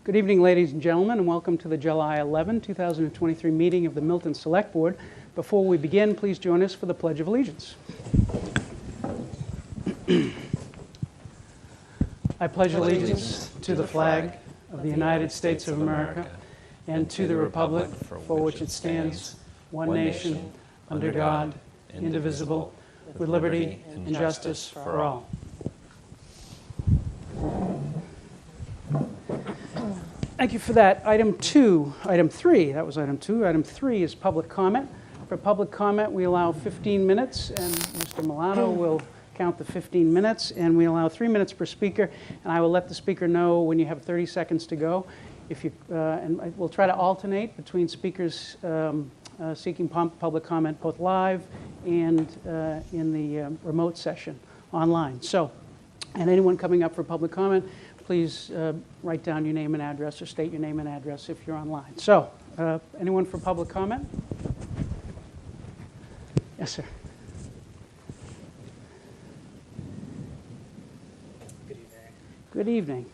Good evening, ladies and gentlemen, and welcome to the July 11, 2023 meeting of the Milton Select Board. Before we begin, please join us for the Pledge of Allegiance. I pledge allegiance to the flag of the United States of America and to the republic for which it stands, one nation, under God, indivisible, with liberty and justice for all. Thank you for that. Item 3, that was item 2. Item 3 is public comment. For public comment, we allow 15 minutes, and Mr. Milano will count the 15 minutes, and we allow 3 minutes per speaker, and I will let the speaker know when you have 30 seconds to go. And we'll try to alternate between speakers seeking public comment, both live and in the remote session online. So, and anyone coming up for public comment, please write down your name and address or state your name and address if you're online. So, anyone for public comment? Yes, sir. Good evening. Good evening.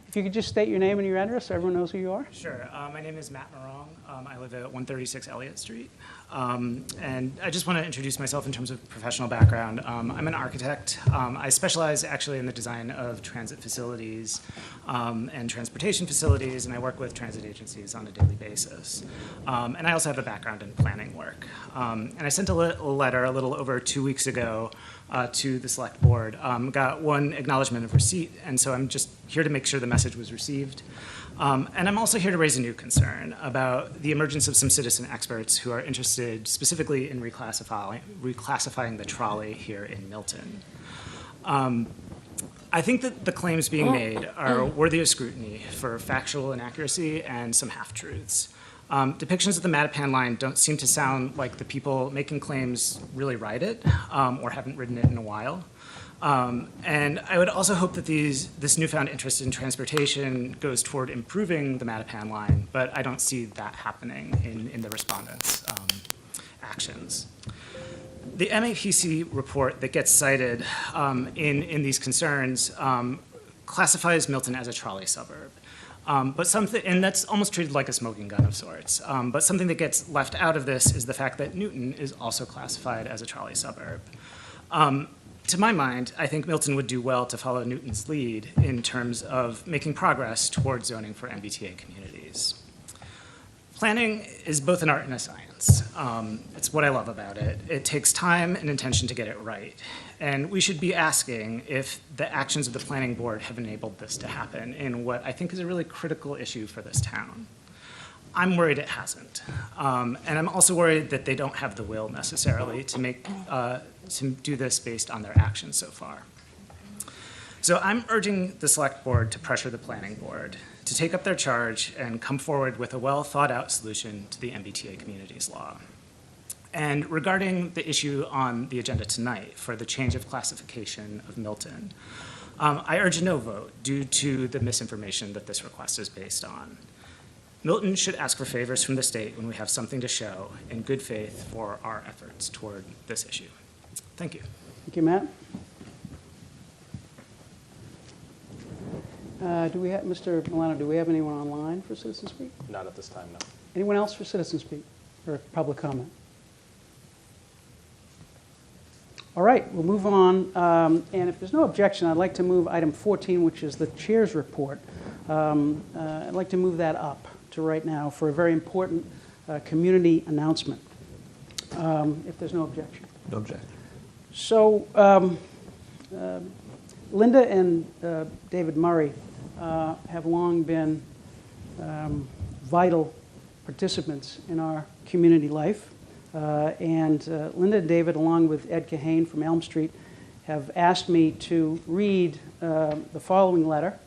If you could just state your name and your address so everyone knows who you are. Sure. My name is Matt Morong. I live at 136 Elliott Street. And I just want to introduce myself in terms of professional background. I'm an architect. I specialize actually in the design of transit facilities and transportation facilities, and I work with transit agencies on a daily basis. And I also have a background in planning work. And I sent a letter a little over 2 weeks ago to the Select Board. Got one acknowledgement of receipt, and so I'm just here to make sure the message was received. And I'm also here to raise a new concern about the emergence of some citizen experts who are interested specifically in reclassifying the trolley here in Milton. I think that the claims being made are worthy of scrutiny for factual inaccuracy and some half-truths. Depictions of the Mattapan line don't seem to sound like the people making claims really ride it or haven't ridden it in a while. And I would also hope that this newfound interest in transportation goes toward improving the Mattapan line, but I don't see that happening in the respondents' actions. The MAPC report that gets cited in these concerns classifies Milton as a trolley suburb. And that's almost treated like a smoking gun of sorts. But something that gets left out of this is the fact that Newton is also classified as a trolley suburb. To my mind, I think Milton would do well to follow Newton's lead in terms of making progress towards zoning for MBTA communities. Planning is both an art and a science. It's what I love about it. It takes time and intention to get it right. And we should be asking if the actions of the planning board have enabled this to happen in what I think is a really critical issue for this town. I'm worried it hasn't. And I'm also worried that they don't have the will necessarily to do this based on their actions so far. So I'm urging the Select Board to pressure the Planning Board to take up their charge and come forward with a well-thought-out solution to the MBTA Communities Law. And regarding the issue on the agenda tonight for the change of classification of Milton, I urge a no vote due to the misinformation that this request is based on. Milton should ask for favors from the state when we have something to show in good faith for our efforts toward this issue. Thank you. Thank you, Matt. Mr. Milano, do we have anyone online for Citizen Speak? Not at this time, no. Anyone else for Citizen Speak or public comment? All right, we'll move on. And if there's no objection, I'd like to move item 14, which is the chair's report. I'd like to move that up to right now for a very important community announcement, if there's no objection. No objection. So Linda and David Murray have long been vital participants in our community life. And Linda and David, along with Ed Kahane from Elm Street, have asked me to read the following letter.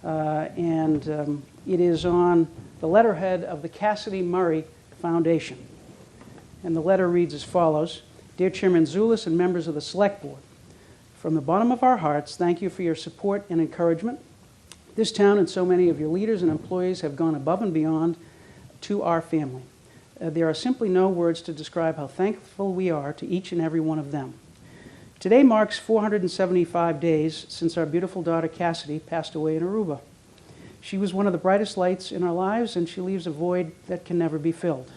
It is on the letterhead of the Cassidy Murray Foundation. And the letter reads as follows. Dear Chairman Zulus and members of the Select Board, from the bottom of our hearts, thank you for your support and encouragement. This town and so many of your leaders and employees have gone above and beyond to our family. There are simply no words to describe how thankful we are to each and every one of them. Today marks 475 days since our beautiful daughter Cassidy passed away in Aruba. She was one of the brightest lights in our lives, and she leaves a void that can never be filled.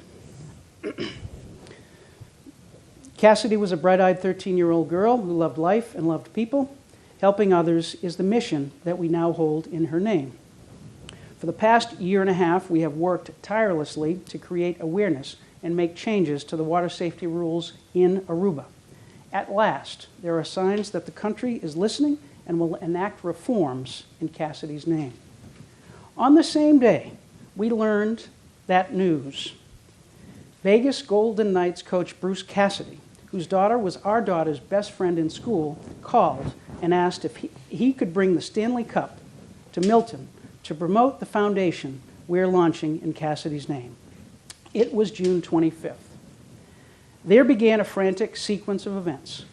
Cassidy was a bright-eyed 13-year-old girl who loved life and loved people. Helping others is the mission that we now hold in her name. For the past year and a half, we have worked tirelessly to create awareness and make changes to the water safety rules in Aruba. At last, there are signs that the country is listening and will enact reforms in Cassidy's name. On the same day, we learned that news. Vegas Golden Knights coach Bruce Cassidy, whose daughter was our daughter's best friend in school, called and asked if he could bring the Stanley Cup to Milton to promote the foundation we're launching in Cassidy's name. It was June 25th. There began a frantic sequence of events.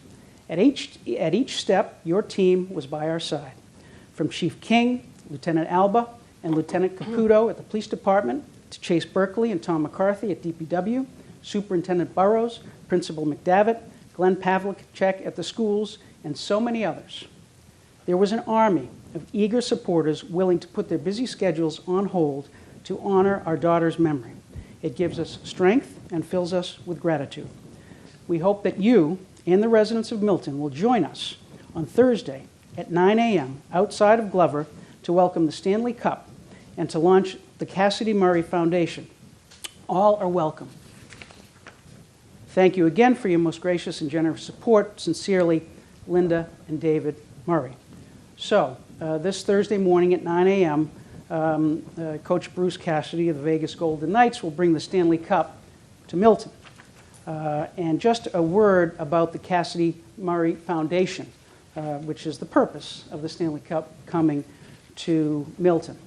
At each step, your team was by our side. From Chief King, Lieutenant Alba, and Lieutenant Caputo at the police department, to Chase Berkeley and Tom McCarthy at DPW, Superintendent Burrows, Principal McDavitt, Glenn Pavlicek at the schools, and so many others. There was an army of eager supporters willing to put their busy schedules on hold to honor our daughter's memory. It gives us strength and fills us with gratitude. We hope that you and the residents of Milton will join us on Thursday at 9 a.m. outside of Glover to welcome the Stanley Cup and to launch the Cassidy Murray Foundation. All are welcome. Thank you again for your most gracious and generous support. Sincerely, Linda and David Murray. So, this Thursday morning at 9 a.m., Coach Bruce Cassidy of the Vegas Golden Knights will bring the Stanley Cup to Milton. And just a word about the Cassidy Murray Foundation, which is the purpose of the Stanley Cup coming to Milton.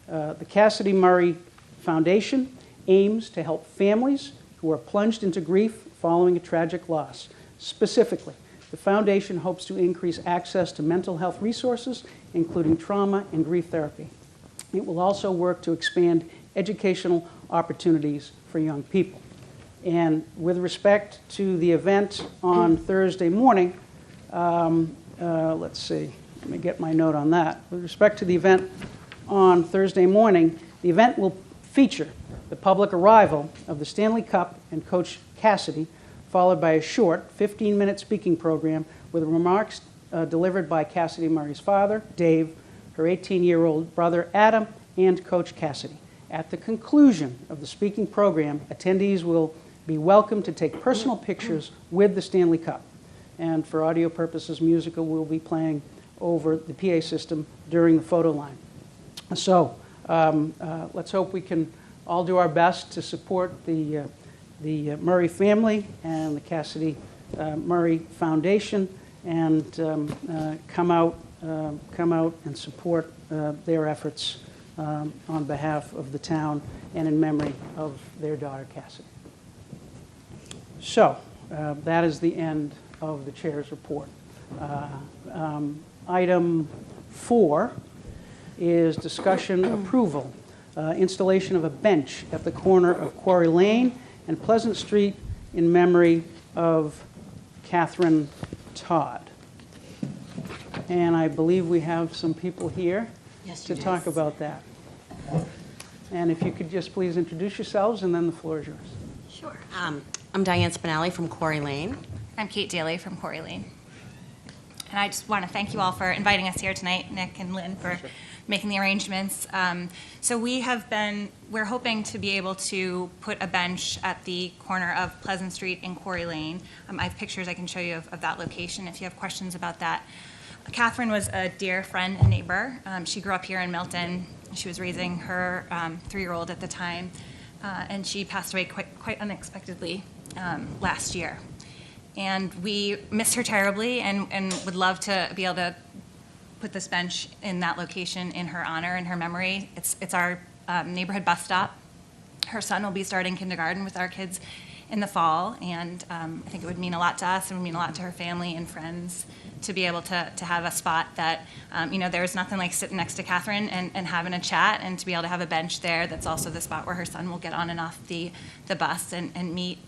The Cassidy Murray Foundation aims to help families who are plunged into grief following a tragic loss. Specifically, the foundation hopes to increase access to mental health resources, including trauma and grief therapy. It will also work to expand educational opportunities for young people. And with respect to the event on Thursday morning, let's see, let me get my note on that. With respect to the event on Thursday morning, the event will feature the public arrival of the Stanley Cup and Coach Cassidy, followed by a short 15-minute speaking program with remarks delivered by Cassidy Murray's father, Dave, her 18-year-old brother, Adam, and Coach Cassidy. At the conclusion of the speaking program, attendees will be welcome to take personal pictures with the Stanley Cup. And for audio purposes, music will be playing over the PA system during the photo line. So let's hope we can all do our best to support the Murray family and the Cassidy Murray Foundation, and come out and support their efforts on behalf of the town and in memory of their daughter, Cassidy. So that is the end of the chair's report. Item 4 is discussion approval, installation of a bench at the corner of Quarry Lane and Pleasant Street in memory of Catherine Todd. And I believe we have some people here to talk about that. And if you could just please introduce yourselves, and then the floor is yours. Sure. I'm Diane Spinelli from Quarry Lane. I'm Kate Daly from Quarry Lane. And I just want to thank you all for inviting us here tonight, Nick and Lynn, for making the arrangements. So we're hoping to be able to put a bench at the corner of Pleasant Street and Quarry Lane. I have pictures I can show you of that location if you have questions about that. Catherine was a dear friend and neighbor. She grew up here in Milton. She was raising her 3-year-old at the time, and she passed away quite unexpectedly last year. And we miss her terribly and would love to be able to put this bench in that location in her honor and her memory. It's our neighborhood bus stop. Her son will be starting kindergarten with our kids in the fall, and I think it would mean a lot to us and would mean a lot to her family and friends to be able to have a spot that, there's nothing like sitting next to Catherine and having a chat, and to be able to have a bench there that's also the spot where her son will get on and off the bus and meet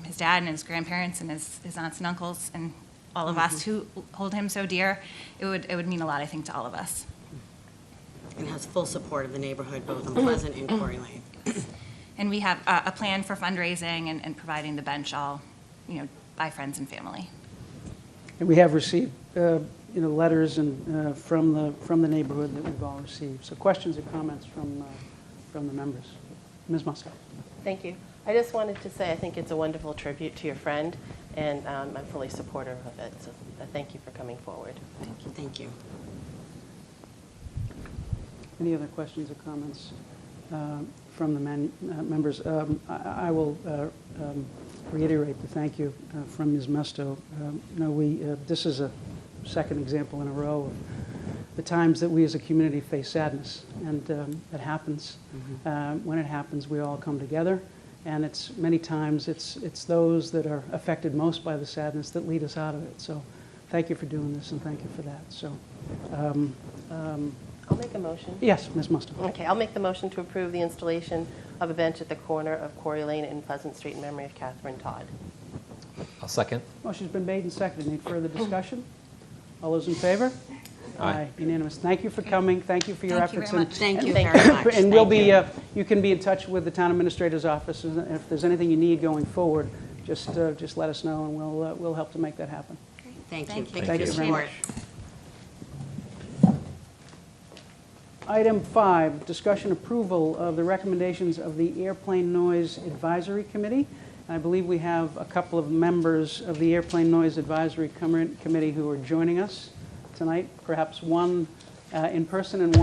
his dad and his grandparents and his aunts and uncles and all of us who hold him so dear. It would mean a lot, I think, to all of us. and has full support of the neighborhood, both in Pleasant and Quarry Lane. And we have a plan for fundraising and providing the bench all, by friends and family. And we have received, letters and from the neighborhood that we've all received. So questions or comments from the members? Ms. Musto. Thank you. I just wanted to say I think it's a wonderful tribute to your friend, and I'm fully supportive of it. So thank you for coming forward. Thank you. Any other questions or comments from the members? I will reiterate the thank you from Ms. Musto. This is a second example in a row of the times that we as a community face sadness, and it happens. When it happens, we all come together, and it's many times it's those that are affected most by the sadness that lead us out of it. So thank you for doing this, and thank you for that. So I'll make a motion. yes, Ms. Musto. Okay, I'll make the motion to approve the installation of a bench at the corner of Quarry Lane and Pleasant Street in memory of Catherine Todd. I'll second. Motion's been made and seconded. Any further discussion? All those in favor? Aye. Unanimous. Thank you for coming. Thank you for your Thank you efforts. very and- much. Thank you Thank very you. much. And we'll Thank be, you. you can be in touch with the town administrator's office, and if there's anything you need going forward, just let us know, and we'll help to make that happen. Thank you. Thank you. Thank Thank you you for very your much. support. Item 5, discussion approval of the recommendations of the Airplane Noise Advisory Committee. I believe we have a couple of members of the Airplane Noise Advisory Committee who are joining us tonight, perhaps one in person and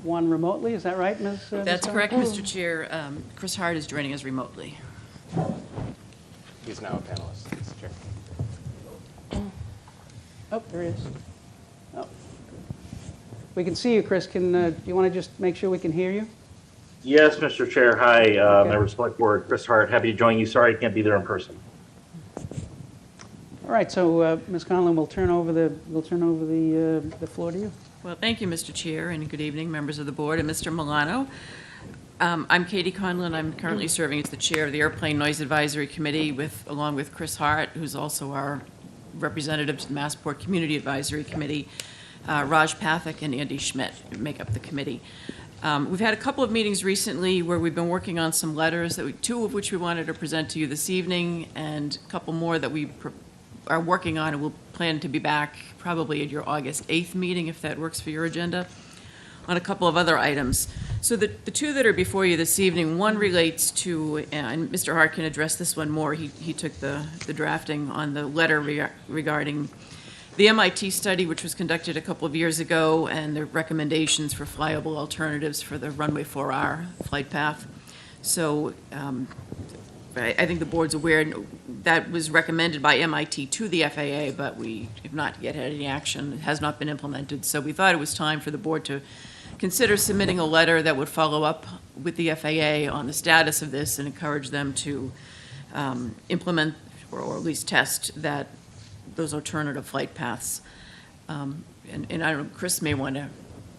one remotely. Is that right, Ms.? That's Visco? correct, Mr. Chair. Chris Hart is joining us remotely. He's now a panelist, Mr. Chair. Oh, there he is. Oh. We can see you, Chris. Do you want to just make sure we can hear you? Yes, Mr. Chair. Hi, Okay. Member of Select Board, Chris Hart. Happy to join you. Sorry I can't be there in person. All right, so Ms. Conlon, we'll turn over the floor to you. Well, thank you, Mr. Chair, and good evening, members of the board, and Mr. Milano. I'm Katie Conlon. I'm currently serving as the chair of the Airplane Noise Advisory Committee along with Chris Hart, who's also our representative to the Massport Community Advisory Committee. Raj Pathak and Andy Schmidt make up the committee. We've had a couple of meetings recently where we've been working on some letters, two of which we wanted to present to you this evening, and a couple more that we are working on, and we'll plan to be back probably at your August 8th meeting, if that works for your agenda, on a couple of other items. So the two that are before you this evening, one relates to, and Mr. Hart can address this one more, he took the drafting on the letter regarding the MIT study, which was conducted a couple of years ago, and the recommendations for flyable alternatives for the runway 4R flight path. So I think the board's aware that was recommended by MIT to the FAA, but we have not yet had any action. It has not been implemented. So we thought it was time for the board to consider submitting a letter that would follow up with the FAA on the status of this and encourage them to implement or at least test those alternative flight paths. And I don't know, Chris may want to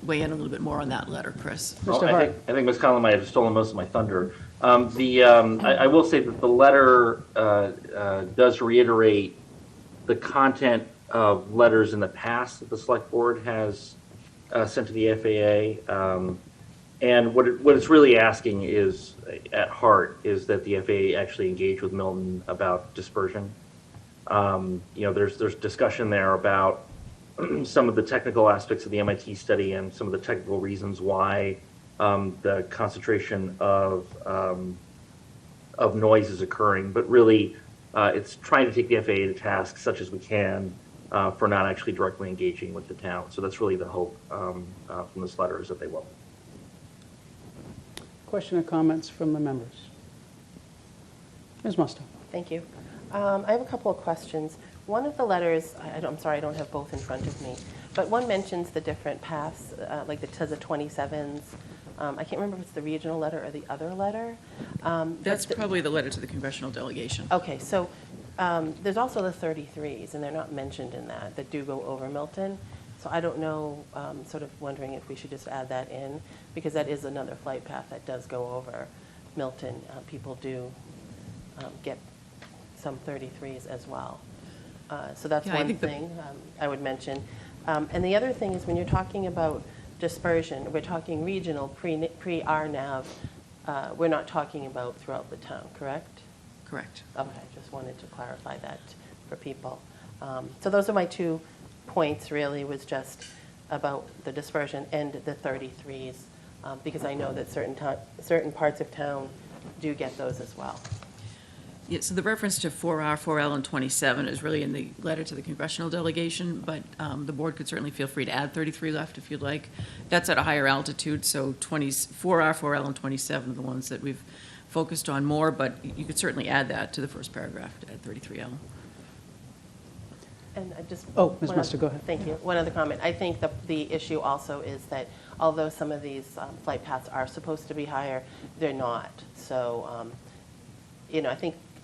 weigh in a little bit more on that letter, Chris. Mr. I Hart. think Ms. Conlon might have stolen most of my thunder. I will say that the letter does reiterate the content of letters in the past that the Select Board has sent to the FAA. And what it's really asking is, at heart, is that the FAA actually engage with Milton about dispersion. There's discussion there about some of the technical aspects of the MIT study and some of the technical reasons why the concentration of noise is occurring. But really, it's trying to take the FAA to task, such as we can, for not actually directly engaging with the town. So that's really the hope from this letter, is that they will. Question or comments from the members? Ms. Musto. Thank you. I have a couple of questions. One of the letters, I'm sorry, I don't have both in front of me, but one mentions the different paths, like it says the 27s. I can't remember if it's the regional letter or the other letter. That's probably the letter to the congressional delegation. Okay, so there's also the 33s, and they're not mentioned in that do go over Milton. So I don't know, sort of wondering if we should just add that in, because that is another flight path that does go over Milton. People do get some 33s as well. So that's Yeah, I one think thing I would mention. And the other thing is when you're talking about dispersion, we're talking regional, pre-RNAV. We're not talking about throughout the town, correct? Correct. Okay, just wanted to clarify that for people. So those are my 2 points, really, was just about the dispersion and the 33s, because I know that certain parts of town do get those as well. Yeah, so the reference to 4R, 4L, and 27 is really in the letter to the congressional delegation, but the board could certainly feel free to add 33 left if you'd like. That's at a higher altitude, so 4R, 4L, and 27 are the ones that we've focused on more, but you could certainly add that to the first paragraph, at 33L. And I just. Oh, Ms. one Musto, other- go ahead. Thank you. One other comment. I think the issue also is that although some of these flight paths are supposed to be higher, they're not. So,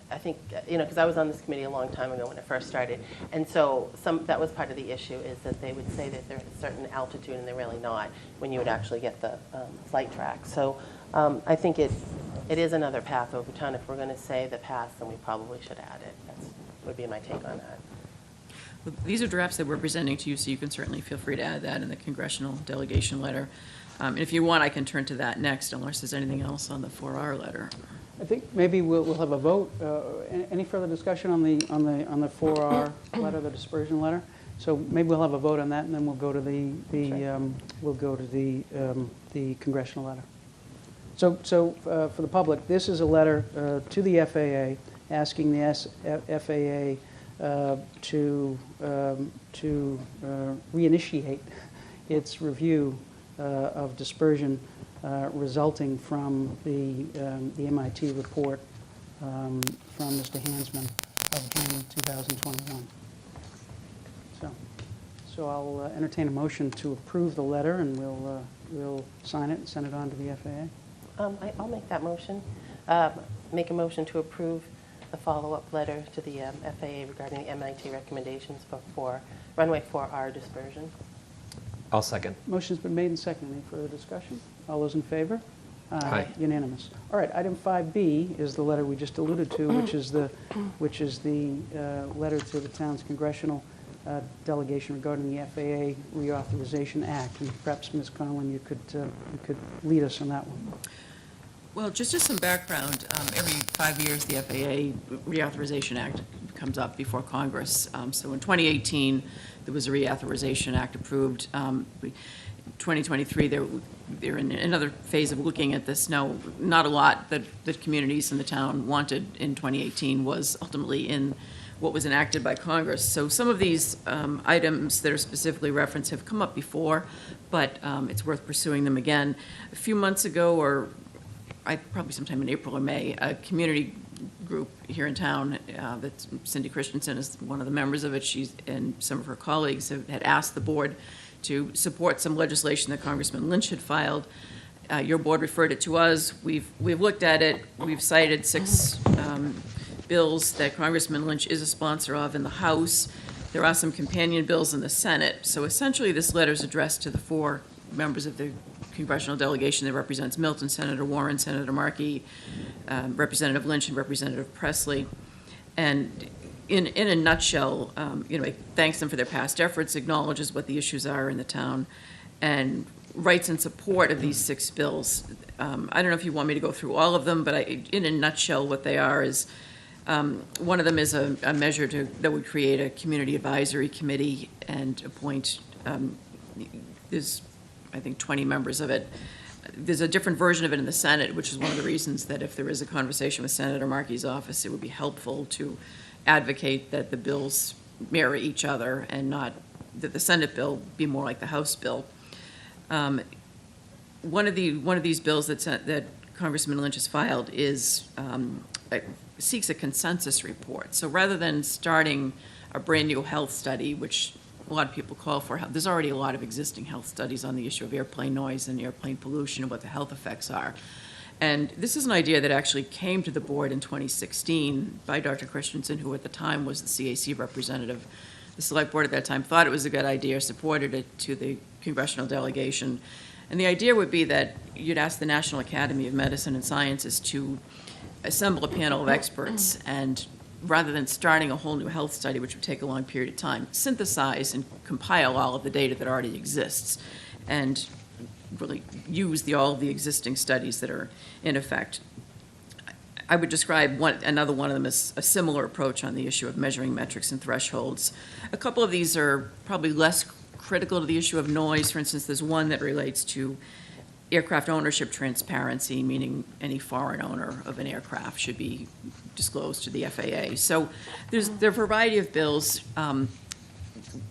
I think, because I was on this committee a long time ago when it first started, and so that was part of the issue, is that they would say that they're at a certain altitude and they're really not, when you would actually get the flight track. So I think it is another path over town. If we're going to say the path, then we probably should add it. That would be my take on that. These are drafts that we're presenting to you, so you can certainly feel free to add that in the congressional delegation letter. And if you want, I can turn to that next, unless there's anything else on the 4R letter. I think maybe we'll have a vote. Any further discussion on the 4R letter, the dispersion letter? So maybe we'll have a vote on that, and then we'll go to the congressional letter. So for the public, this is a letter to the FAA asking the FAA to reinitiate its review of dispersion resulting from the MIT report from Mr. Hansman of June 2021. So I'll entertain a motion to approve the letter, and we'll sign it and send it on to the FAA. I'll make that motion. Make a motion to approve the follow-up letter to the FAA regarding the MIT recommendations for runway 4R dispersion. I'll second. Motion's been made and seconded. Any further discussion? All those in favor? Aye. Unanimous. All right, item 5B is the letter we just alluded to, which is the letter to the town's congressional delegation regarding the FAA Reauthorization Act. And perhaps, Ms. Conlon, you could lead us on that one. Well, just as some background, every 5 years, the FAA Reauthorization Act comes up before Congress. So in 2018, there was a Reauthorization Act approved. 2023, they're in another phase of looking at this. Now, not a lot that communities in the town wanted in 2018 was ultimately in what was enacted by Congress. So some of these items that are specifically referenced have come up before, but it's worth pursuing them again. A few months ago, or probably sometime in April or May, a community group here in town, that Cindy Christensen is one of the members of it, and some of her colleagues had asked the board to support some legislation that Congressman Lynch had filed. Your board referred it to us. We've looked at it. We've cited 6 bills that Congressman Lynch is a sponsor of in the House. There are some companion bills in the Senate. So essentially, this letter is addressed to the 4 members of the congressional delegation that represents Milton, Senator Warren, Senator Markey, Representative Lynch, and Representative Presley. And in a nutshell, it thanks them for their past efforts, acknowledges what the issues are in the town, and writes in support of these 6 bills. I don't know if you want me to go through all of them, but in a nutshell, what they are is one of them is a measure that would create a community advisory committee and appoint, there's, I think, 20 members of it. There's a different version of it in the Senate, which is one of the reasons that if there is a conversation with Senator Markey's office, it would be helpful to advocate that the bills mirror each other and not that the Senate bill be more like the House bill. One of these bills that Congressman Lynch has filed seeks a consensus report. So rather than starting a brand new health study, which a lot of people call for, there's already a lot of existing health studies on the issue of airplane noise and airplane pollution and what the health effects are. And this is an idea that actually came to the board in 2016 by Dr. Christensen, who at the time was the CAC representative. The select board at that time thought it was a good idea, supported it to the congressional delegation. And the idea would be that you'd ask the National Academy of Medicine and Sciences to assemble a panel of experts and, rather than starting a whole new health study, which would take a long period of time, synthesize and compile all of the data that already exists and really use all of the existing studies that are in effect. I would describe another one of them as a similar approach on the issue of measuring metrics and thresholds. A couple of these are probably less critical to the issue of noise. For instance, there's one that relates to aircraft ownership transparency, meaning any foreign owner of an aircraft should be disclosed to the FAA. So there are a variety of bills.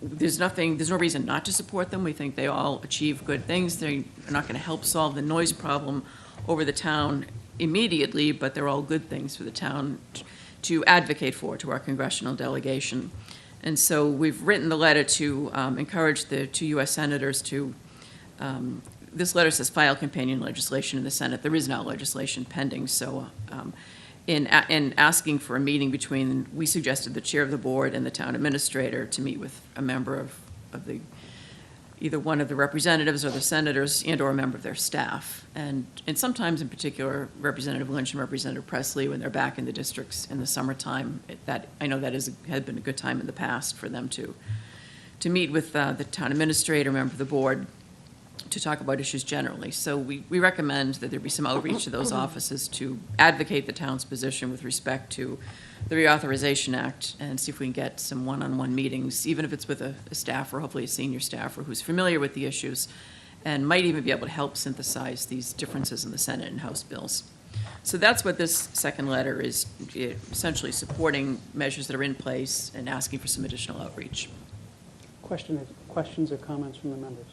There's no reason not to support them. We think they all achieve good things. They are not going to help solve the noise problem over the town immediately, but they're all good things for the town to advocate for to our congressional delegation. And so we've written the letter to encourage the two U.S. senators to, this letter says file companion legislation in the Senate. There is no legislation pending, so in asking for a meeting between, we suggested the chair of the board and the town administrator to meet with a member of the, either one of the representatives or the senators and or a member of their staff. And sometimes in particular, Representative Lynch and Representative Presley, when they're back in the districts in the summertime, I know that had been a good time in the past for them to meet with the town administrator, member of the board, to talk about issues generally. So we recommend that there be some outreach to those offices to advocate the town's position with respect to the Reauthorization Act and see if we can get some one-on-one meetings, even if it's with a staffer, hopefully a senior staffer who's familiar with the issues and might even be able to help synthesize these differences in the Senate and House bills. So that's what this second letter is, essentially supporting measures that are in place and asking for some additional outreach. Questions or comments from the members?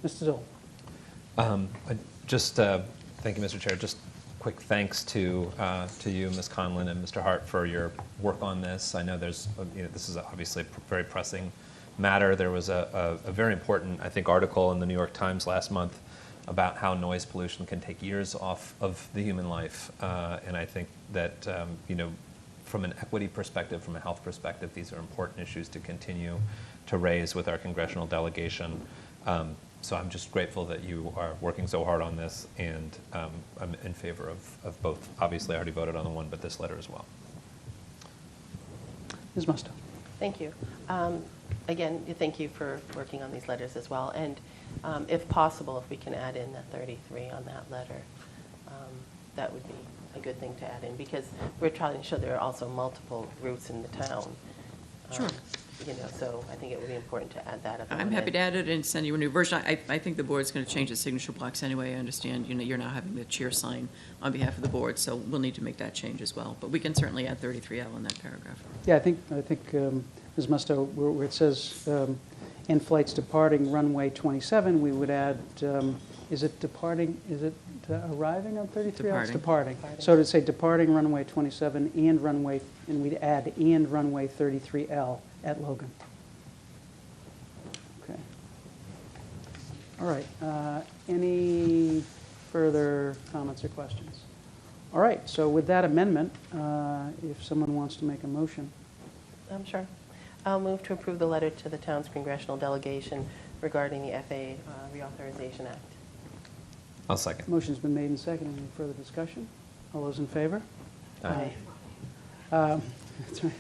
Mr. Zoll. Thank you, Mr. Chair. Just quick thanks to you, Ms. Conlon, and Mr. Hart for your work on this. I know this is obviously a very pressing matter. There was a very important, I think, article in the New York Times last month about how noise pollution can take years off of the human life. And I think that, from an equity perspective, from a health perspective, these are important issues to continue to raise with our congressional delegation. So I'm just grateful that you are working so hard on this, and I'm in favor of both. Obviously, I already voted on the one, but this letter as well. Ms. Musto. Thank you. Again, thank you for working on these letters as well. And if possible, if we can add in that 33 on that letter, that would be a good thing to add in, because we're trying to show there are also multiple routes in the town. Sure. So I think it would be important to add that. I'm happy to add it and send you a new version. I think the board's going to change the signature blocks anyway. I understand, you're now having the chair sign on behalf of the board, so we'll need to make that change as well. But we can certainly add 33L in that paragraph. Yeah, I think Ms. Musto, where it says in flights departing runway 27, we would add, is it arriving on 33? It's departing. So to say departing runway 27 and we'd add and runway 33L at Logan. Okay. All right. Any further comments or questions? All right. So with that amendment, if someone wants to make a motion. I'm sure. I'll move to approve the letter to the town's congressional delegation regarding the FAA Reauthorization Act. I'll second. Motion's been made and seconded. Any further discussion? All those in favor? Aye. That's right.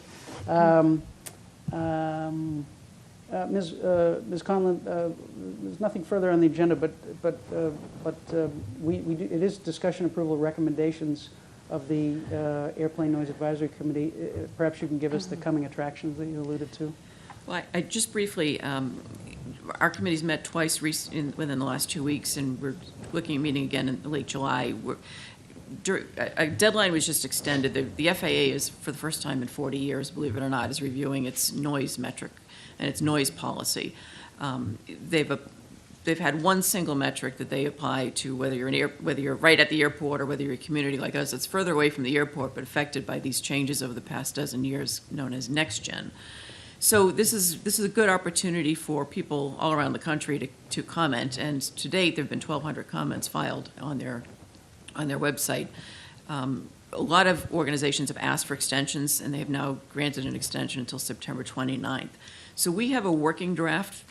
Ms. Conlon, there's nothing further on the agenda, but it is discussion approval recommendations of the Airplane Noise Advisory Committee. Perhaps you can give us the coming attractions that you alluded to. Well, I just briefly, our committee's met twice within the last 2 weeks, and we're looking at meeting again in late July. A deadline was just extended. The FAA is, for the first time in 40 years, believe it or not, is reviewing its noise metric and its noise policy. They've had one single metric that they apply to whether you're right at the airport or whether you're a community like us that's further away from the airport but affected by these changes over the past dozen years, known as NextGen. So this is a good opportunity for people all around the country to comment. And to date, there have been 1,200 comments filed on their website. A lot of organizations have asked for extensions, and they have now granted an extension until September 29th. So we have a working draft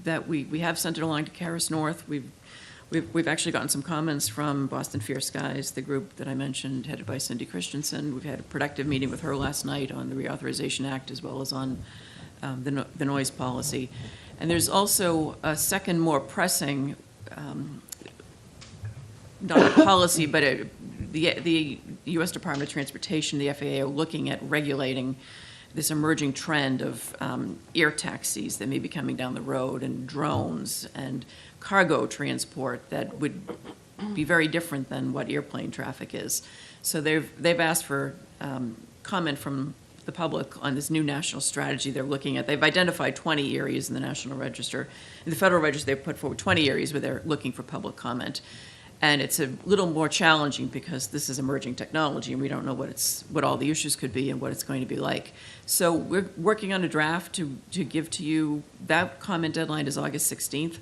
that we have sent it along to Karis North. We've actually gotten some comments from Boston Fair Skies, the group that I mentioned, headed by Cindy Christensen. We've had a productive meeting with her last night on the Reauthorization Act as well as on the noise policy. And there's also a second, more pressing, not a policy, but the U.S. Department of Transportation, the FAA, are looking at regulating this emerging trend of air taxis that may be coming down the road, and drones and cargo transport that would be very different than what airplane traffic is. So they've asked for comment from the public on this new national strategy they're looking at. They've identified 20 areas in the National Register. In the Federal Register, they've put forward 20 areas where they're looking for public comment. And it's a little more challenging because this is emerging technology and we don't know what all the issues could be and what it's going to be like. So we're working on a draft to give to you. That comment deadline is August 16th.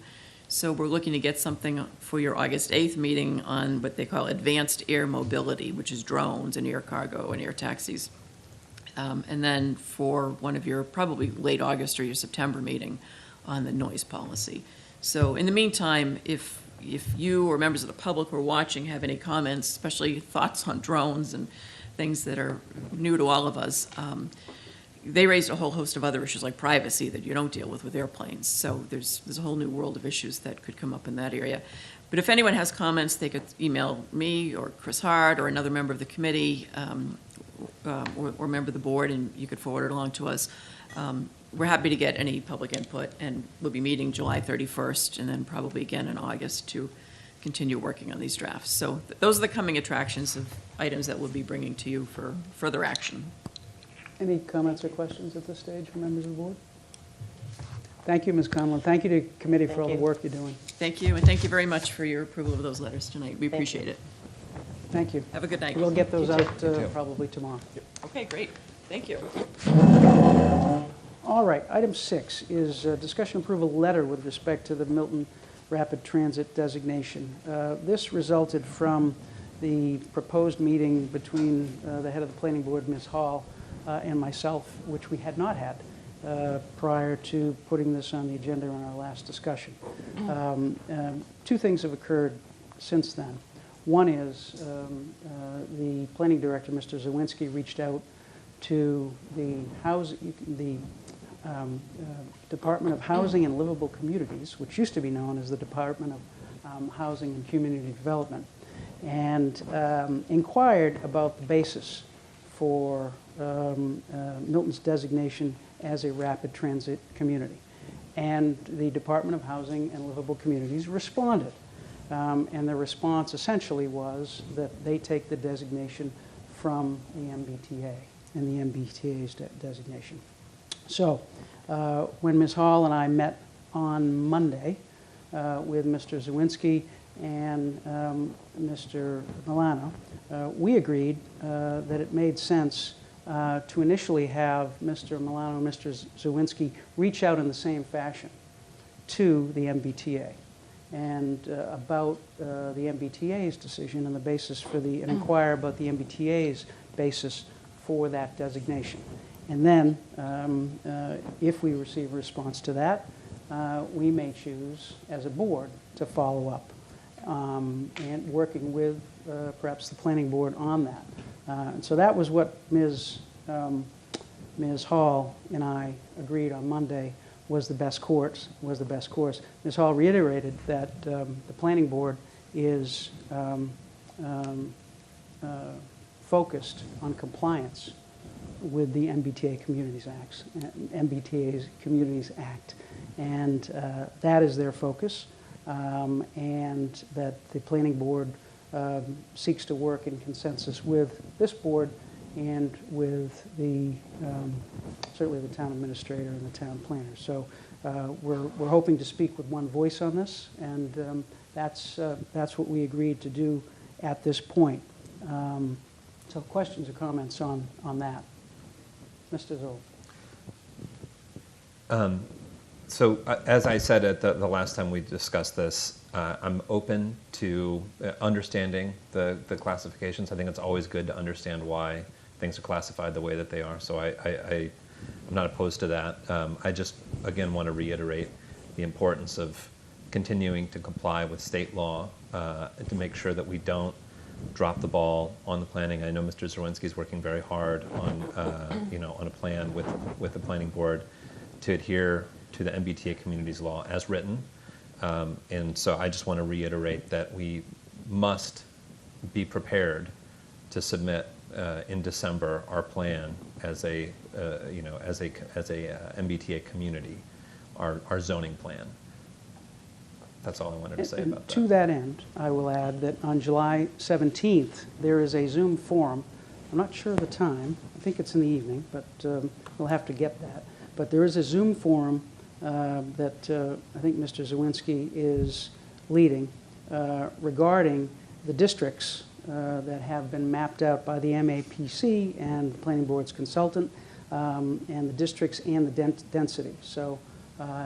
So we're looking to get something for your August 8th meeting on what they call advanced air mobility, which is drones and air cargo and air taxis. And then for one of your probably late August or your September meeting on the noise policy. So in the meantime, if you or members of the public who are watching have any comments, especially thoughts on drones and things that are new to all of us, they raised a whole host of other issues like privacy that you don't deal with airplanes. So there's a whole new world of issues that could come up in that area. But if anyone has comments, they could email me or Chris Hart or another member of the committee or member of the board, and you could forward it along to us. We're happy to get any public input, and we'll be meeting July 31st and then probably again in August to continue working on these drafts. So those are the coming attractions of items that we'll be bringing to you for further action. Any comments or questions at this stage from members of the board? Thank you, Ms. Conlon. Thank you to the committee for all the work you're doing. Thank you, and thank you very much for your approval of those letters tonight. We appreciate it. Thank you. Have a good night. We'll get those out probably tomorrow. Okay, great. Thank you. All right, item 6 is discussion approval letter with respect to the Milton Rapid Transit designation. This resulted from the proposed meeting between the head of the planning board, Ms. Hall, and myself, which we had not had prior to putting this on the agenda in our last discussion. Two things have occurred since then. One is the planning director, Mr. Zawinski, reached out to the Department of Housing and Livable Communities, which used to be known as the Department of Housing and Community Development, and inquired about the basis for Milton's designation as a rapid transit community. And the Department of Housing and Livable Communities responded. And the response essentially was that they take the designation from the MBTA and the MBTA's designation. So when Ms. Hall and I met on Monday with Mr. Zawinski and Mr. Milano, we agreed that it made sense to initially have Mr. Milano and Mr. Zawinski reach out in the same fashion to the MBTA and about the MBTA's decision and the basis for and inquire about the MBTA's basis for that designation. And then, if we receive a response to that, we may choose as a board to follow up and working with perhaps the planning board on that. And so that was what Ms. Hall and I agreed on Monday was the best course. Ms. Hall reiterated that the planning board is focused on compliance with the MBTA Communities Act, and that is their focus, and that the planning board seeks to work in consensus with this board and with the certainly the town administrator and the town planner. So we're hoping to speak with one voice on this, and that's what we agreed to do at this point. So questions or comments on that? Mr. Zoll. So as I said at the last time we discussed this, I'm open to understanding the classifications. I think it's always good to understand why things are classified the way that they are. So I'm not opposed to that. I just, again, want to reiterate the importance of continuing to comply with state law to make sure that we don't drop the ball on the planning. I know Mr. Zawinski is working very hard on, on a plan with the planning board to adhere to the MBTA Communities Law as written. And so I just want to reiterate that we must be prepared to submit in December our plan as a MBTA community, our zoning plan. That's all I wanted to say And about that. to that end, I will add that on July 17th, there is a Zoom forum. I'm not sure of the time. I think it's in the evening, but we'll have to get that. But there is a Zoom forum that I think Mr. Zawinski is leading regarding the districts that have been mapped out by the MAPC and the Planning Board's consultant, and the districts and the density. So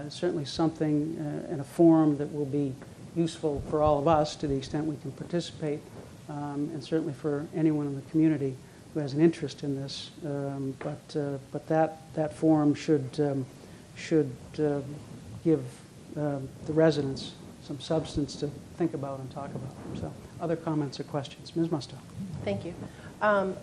certainly something in a forum that will be useful for all of us to the extent we can participate, and certainly for anyone in the community who has an interest in this. But that forum should give the residents some substance to think about and talk about. So, other comments or questions? Ms. Musto. Thank you.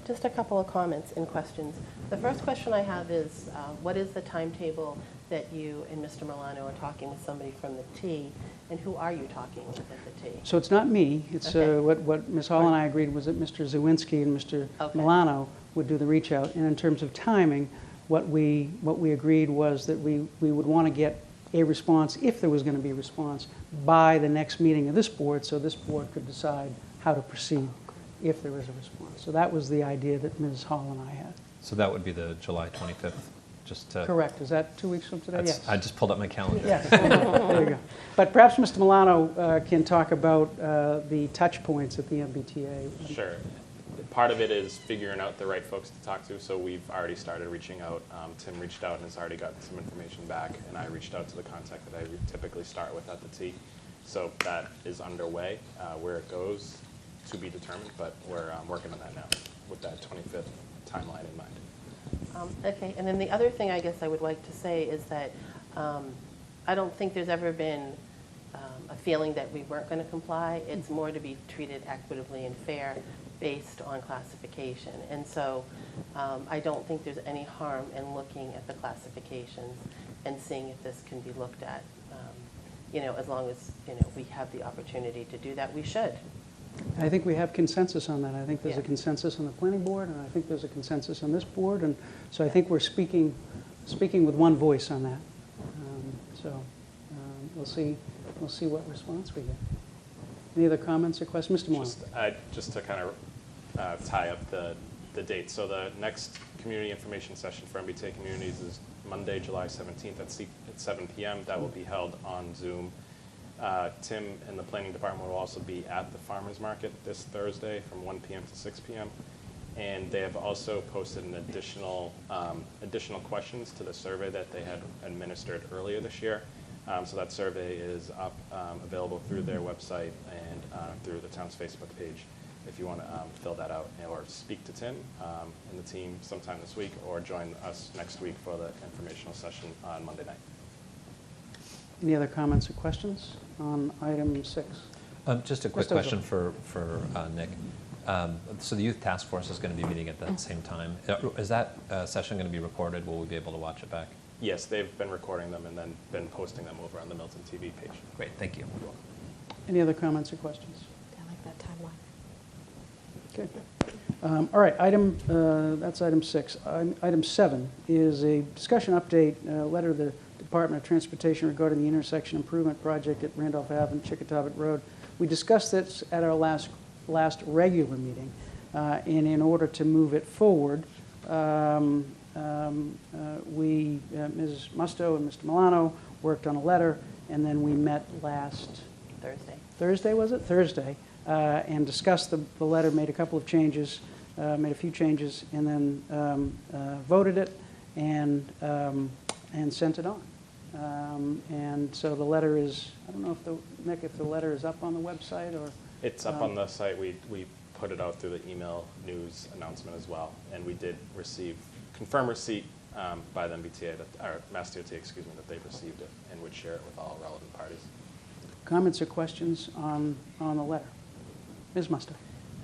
Just a couple of comments and questions. The first question I have is, what is the timetable that you and Mr. Milano are talking with somebody from the T, and who are you talking with at the T? So it's not me. It's Okay. what Ms. Hall and I agreed was that Mr. Zawinski and Mr. Okay. Milano would do the reach out. And in terms of timing, what we agreed was that we would want to get a response, if there was going to be a response, by the next meeting of this board, so this board could decide how to proceed if there was a response. So that was the idea that Ms. Hall and I had. So that would be the July 25th, just to... Correct. Is that 2 weeks from today? That's- Yes. I just pulled up my calendar. Yes. There you go. But perhaps Mr. Milano can talk about the touch points at the MBTA. Sure. Part of it is figuring out the right folks to talk to, so we've already started reaching out. Tim reached out and has already gotten some information back, and I reached out to the contact that I would typically start with at the T. So that is underway. Where it goes, to be determined, but we're working on that now with that 25th timeline in mind. Okay, and then the other thing I guess I would like to say is that I don't think there's ever been a feeling that we weren't going to comply. It's more to be treated equitably and fair based on classification. And so I don't think there's any harm in looking at the classifications and seeing if this can be looked at. As long as, we have the opportunity to do that, we should. I think we have consensus on that. I think there's a Yeah. consensus on the planning board, and I think there's a consensus on this board, and so I think we're speaking with one voice on that. We'll see what response we get. Any other comments or questions? Mr. Moore? Just to kind of tie up the date. So the next community information session for MBTA communities is Monday, July 17th at 7 p.m. That will be held on Zoom. Tim and the planning department will also be at the farmers market this Thursday from 1 p.m. to 6 p.m. And they have also posted an additional questions to the survey that they had administered earlier this year. So that survey is up, available through their website and through the town's Facebook page if you want to fill that out or speak to Tim and the team sometime this week, or join us next week for the informational session on Monday night. Any other comments or questions on item 6? Just a quick Mr. question for Nick. So the Youth Task Force is going to be meeting at the same time. Is that session going to be recorded? Will we be able to watch it back? Yes, they've been recording them and then been posting them over on the Milton TV page. Great, thank you. Any other comments or questions? I like that timeline. Okay. All right, that's item 6. Item 7 is a discussion update, letter to the Department of Transportation regarding the intersection improvement project at Randolph Ave and Chickatawbit Road. We discussed this at our last regular meeting, and in order to move it forward, Ms. Musto and Mr. Milano worked on a letter, and then we met last Thursday, was it? Thursday, and discussed the letter, made a couple of changes, made a few changes, and then voted it and sent it on. And so the letter is, I don't know if the letter is up on the website or? It's up on the site. We put it out through the email news announcement as well, and we did confirm receipt by the MBTA, or Mass DOT, that they've received it and would share it with all relevant parties. Comments or questions on the letter? Ms. Musto?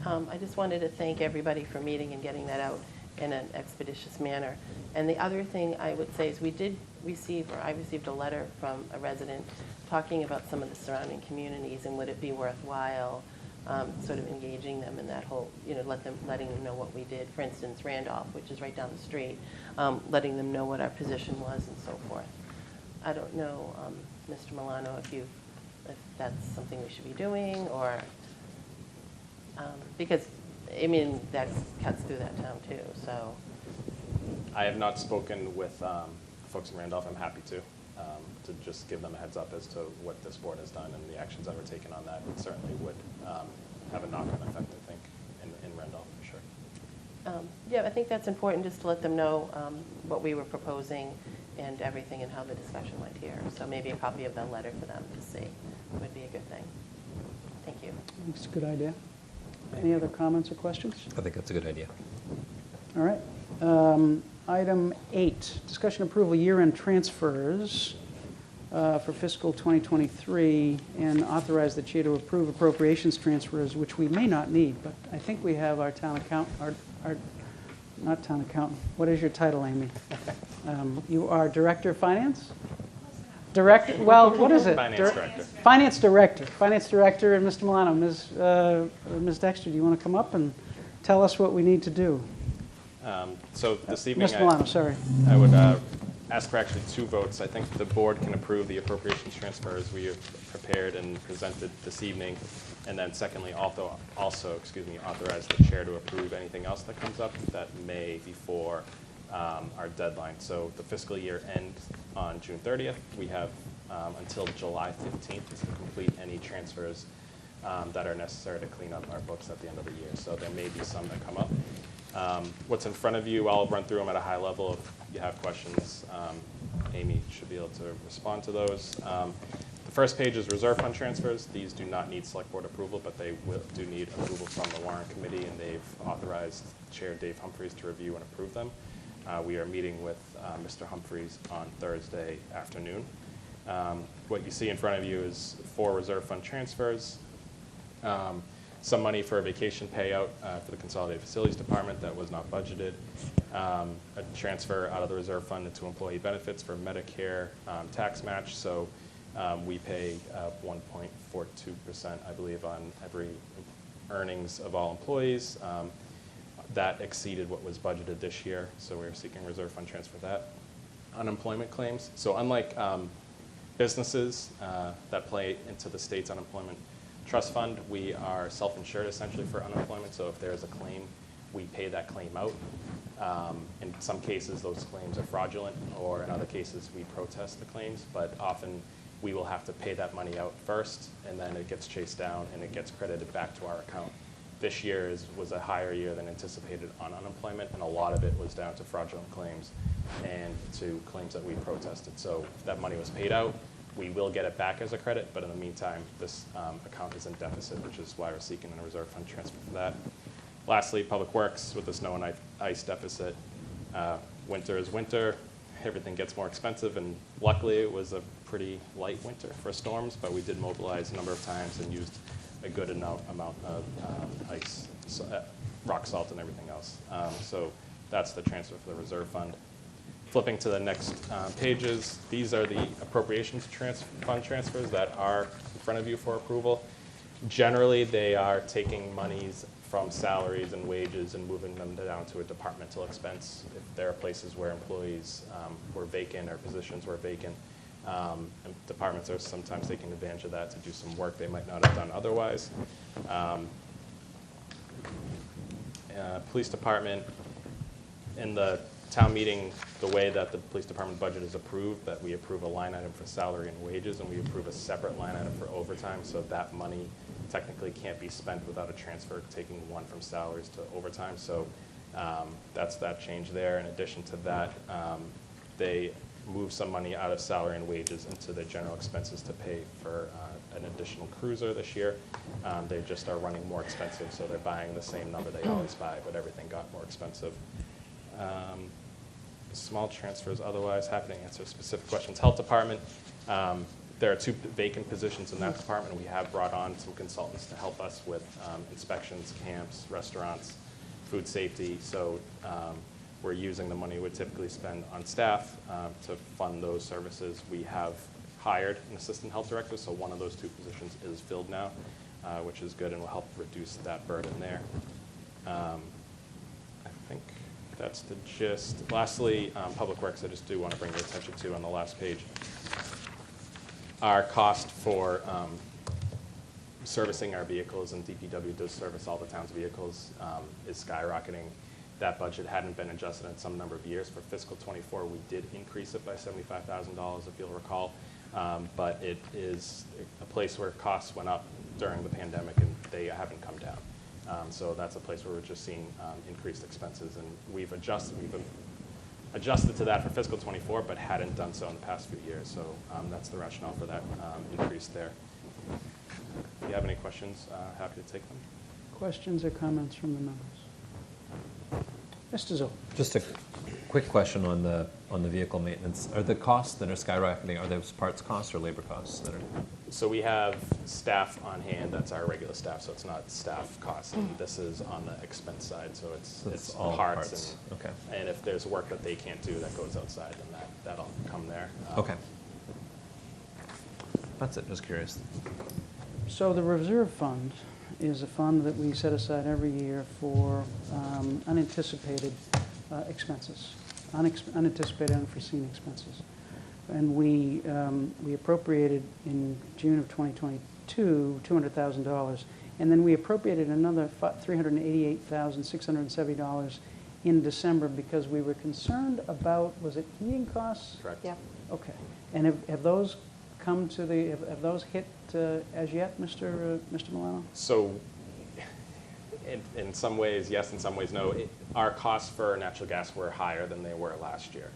I just wanted to thank everybody for meeting and getting that out in an expeditious manner. And the other thing I would say is I received a letter from a resident talking about some of the surrounding communities and would it be worthwhile sort of engaging them in that whole, letting them know what we did. For instance, Randolph, which is right down the street, letting them know what our position was and so forth. I don't know, Mr. Milano, if that's something we should be doing, or, because, I mean, that cuts through that town too, so. I have not spoken with folks in Randolph. I'm happy to just give them a heads up as to what this board has done and the actions that were taken on that. It certainly would have a knock-on effect, I think, in Randolph, for sure. Yeah, I think that's important, just to let them know what we were proposing and everything and how the discussion went here. So maybe a copy of that letter for them to see would be a good thing. Thank you. It's a good idea. Any other comments or questions? I think that's a good idea. All right. Item 8, discussion approval year-end transfers for fiscal 2023 and authorize the chair to approve appropriations transfers, which we may not need, but I think we have our town accountant, not town accountant. What is your title, Amy? You are Director of Finance? Director, well, what is it? Finance Director. Finance Director. Finance Director and Mr. Milano. Ms. Dexter, do you want to come up and tell us what we need to do? So this evening, Mr. Milano, sorry. I would ask for actually 2 votes. I think the board can approve the appropriations transfers we have prepared and presented this evening. And then secondly, also, authorize the chair to approve anything else that comes up that may before our deadline. So the fiscal year ends on June 30th. We have until July 15th to complete any transfers that are necessary to clean up our books at the end of the year. So there may be some that come up. What's in front of you, I'll run through them at a high level. If you have questions, Amy should be able to respond to those. The first page is reserve fund transfers. These do not need select board approval, but they do need approval from the warrant committee, and they've authorized Chair Dave Humphreys to review and approve them. We are meeting with Mr. Humphreys on Thursday afternoon. What you see in front of you is 4 reserve fund transfers. Some money for a vacation payout for the Consolidated Facilities Department that was not budgeted. A transfer out of the reserve fund into employee benefits for Medicare tax match. So we pay 1.42%, I believe, on every earnings of all employees. That exceeded what was budgeted this year, so we're seeking reserve fund transfer for that. Unemployment claims. So unlike businesses that play into the state's unemployment trust fund, we are self-insured essentially for unemployment. So if there's a claim, we pay that claim out. In some cases, those claims are fraudulent, or in other cases, we protest the claims. But often, we will have to pay that money out first, and then it gets chased down, and it gets credited back to our account. This year was a higher year than anticipated on unemployment, and a lot of it was down to fraudulent claims and to claims that we protested. So if that money was paid out, we will get it back as a credit, but in the meantime, this account is in deficit, which is why we're seeking a reserve fund transfer for that. Lastly, Public Works, with the snow and ice deficit. Winter is winter. Everything gets more expensive, and luckily it was a pretty light winter for storms, but we did mobilize a number of times and used a good amount of ice, rock salt, and everything else. So that's the transfer for the reserve fund. Flipping to the next pages, these are the appropriations fund transfers that are in front of you for approval. Generally, they are taking monies from salaries and wages and moving them down to a departmental expense. If there are places where employees were vacant or positions were vacant, and departments are sometimes taking advantage of that to do some work they might not have done otherwise. Police department, in the town meeting, the way that the police department budget is approved, that we approve a line item for salary and wages, and we approve a separate line item for overtime, so that money technically can't be spent without a transfer, taking one from salaries to overtime. So that's that change there. In addition to that, they move some money out of salary and wages into the general expenses to pay for an additional cruiser this year. They just are running more expensive, so they're buying the same number they always buy, but everything got more expensive. Small transfers otherwise, happy to answer specific questions. Health department, there are 2 vacant positions in that department. We have brought on some consultants to help us with inspections, camps, restaurants. food safety. So we're using the money we would typically spend on staff to fund those services. We have hired an assistant health director, so one of those 2 positions is filled now, which is good and will help reduce that burden there. I think that's the gist. Lastly, Public Works, I just do want to bring your attention to on the last page. Our cost for servicing our vehicles, and DPW does service all the town's vehicles, is skyrocketing. That budget hadn't been adjusted in some number of years. For fiscal '24, we did increase it by $75,000, if you'll recall. But it is a place where costs went up during the pandemic, and they haven't come down. So that's a place where we're just seeing increased expenses, and we've adjusted to that for fiscal '24, but hadn't done so in the past few years. So that's the rationale for that increase there. If you have any questions, happy to take them. Questions or comments from the members? Mr. Zoll. Just a quick question on the vehicle maintenance. Are the costs that are skyrocketing, are those parts costs or labor costs that are? So we have staff on hand. That's our regular staff, so it's not staff costs. And this is on the expense side, so it's all parts. Okay. And if there's work that they can't do that goes outside, then that'll come there. Okay. That's it, just curious. So the reserve fund is a fund that we set aside every year for unanticipated expenses, unanticipated, unforeseen expenses. And we appropriated in June of 2022 $200,000, and then we appropriated another $388,670 in December because we were concerned about, was it heating costs? Correct. Yep. Okay. And have those come to the, have those hit as yet, Mr. Milano? So in some ways, yes, in some ways, no. Our costs for natural gas were higher than they were last year.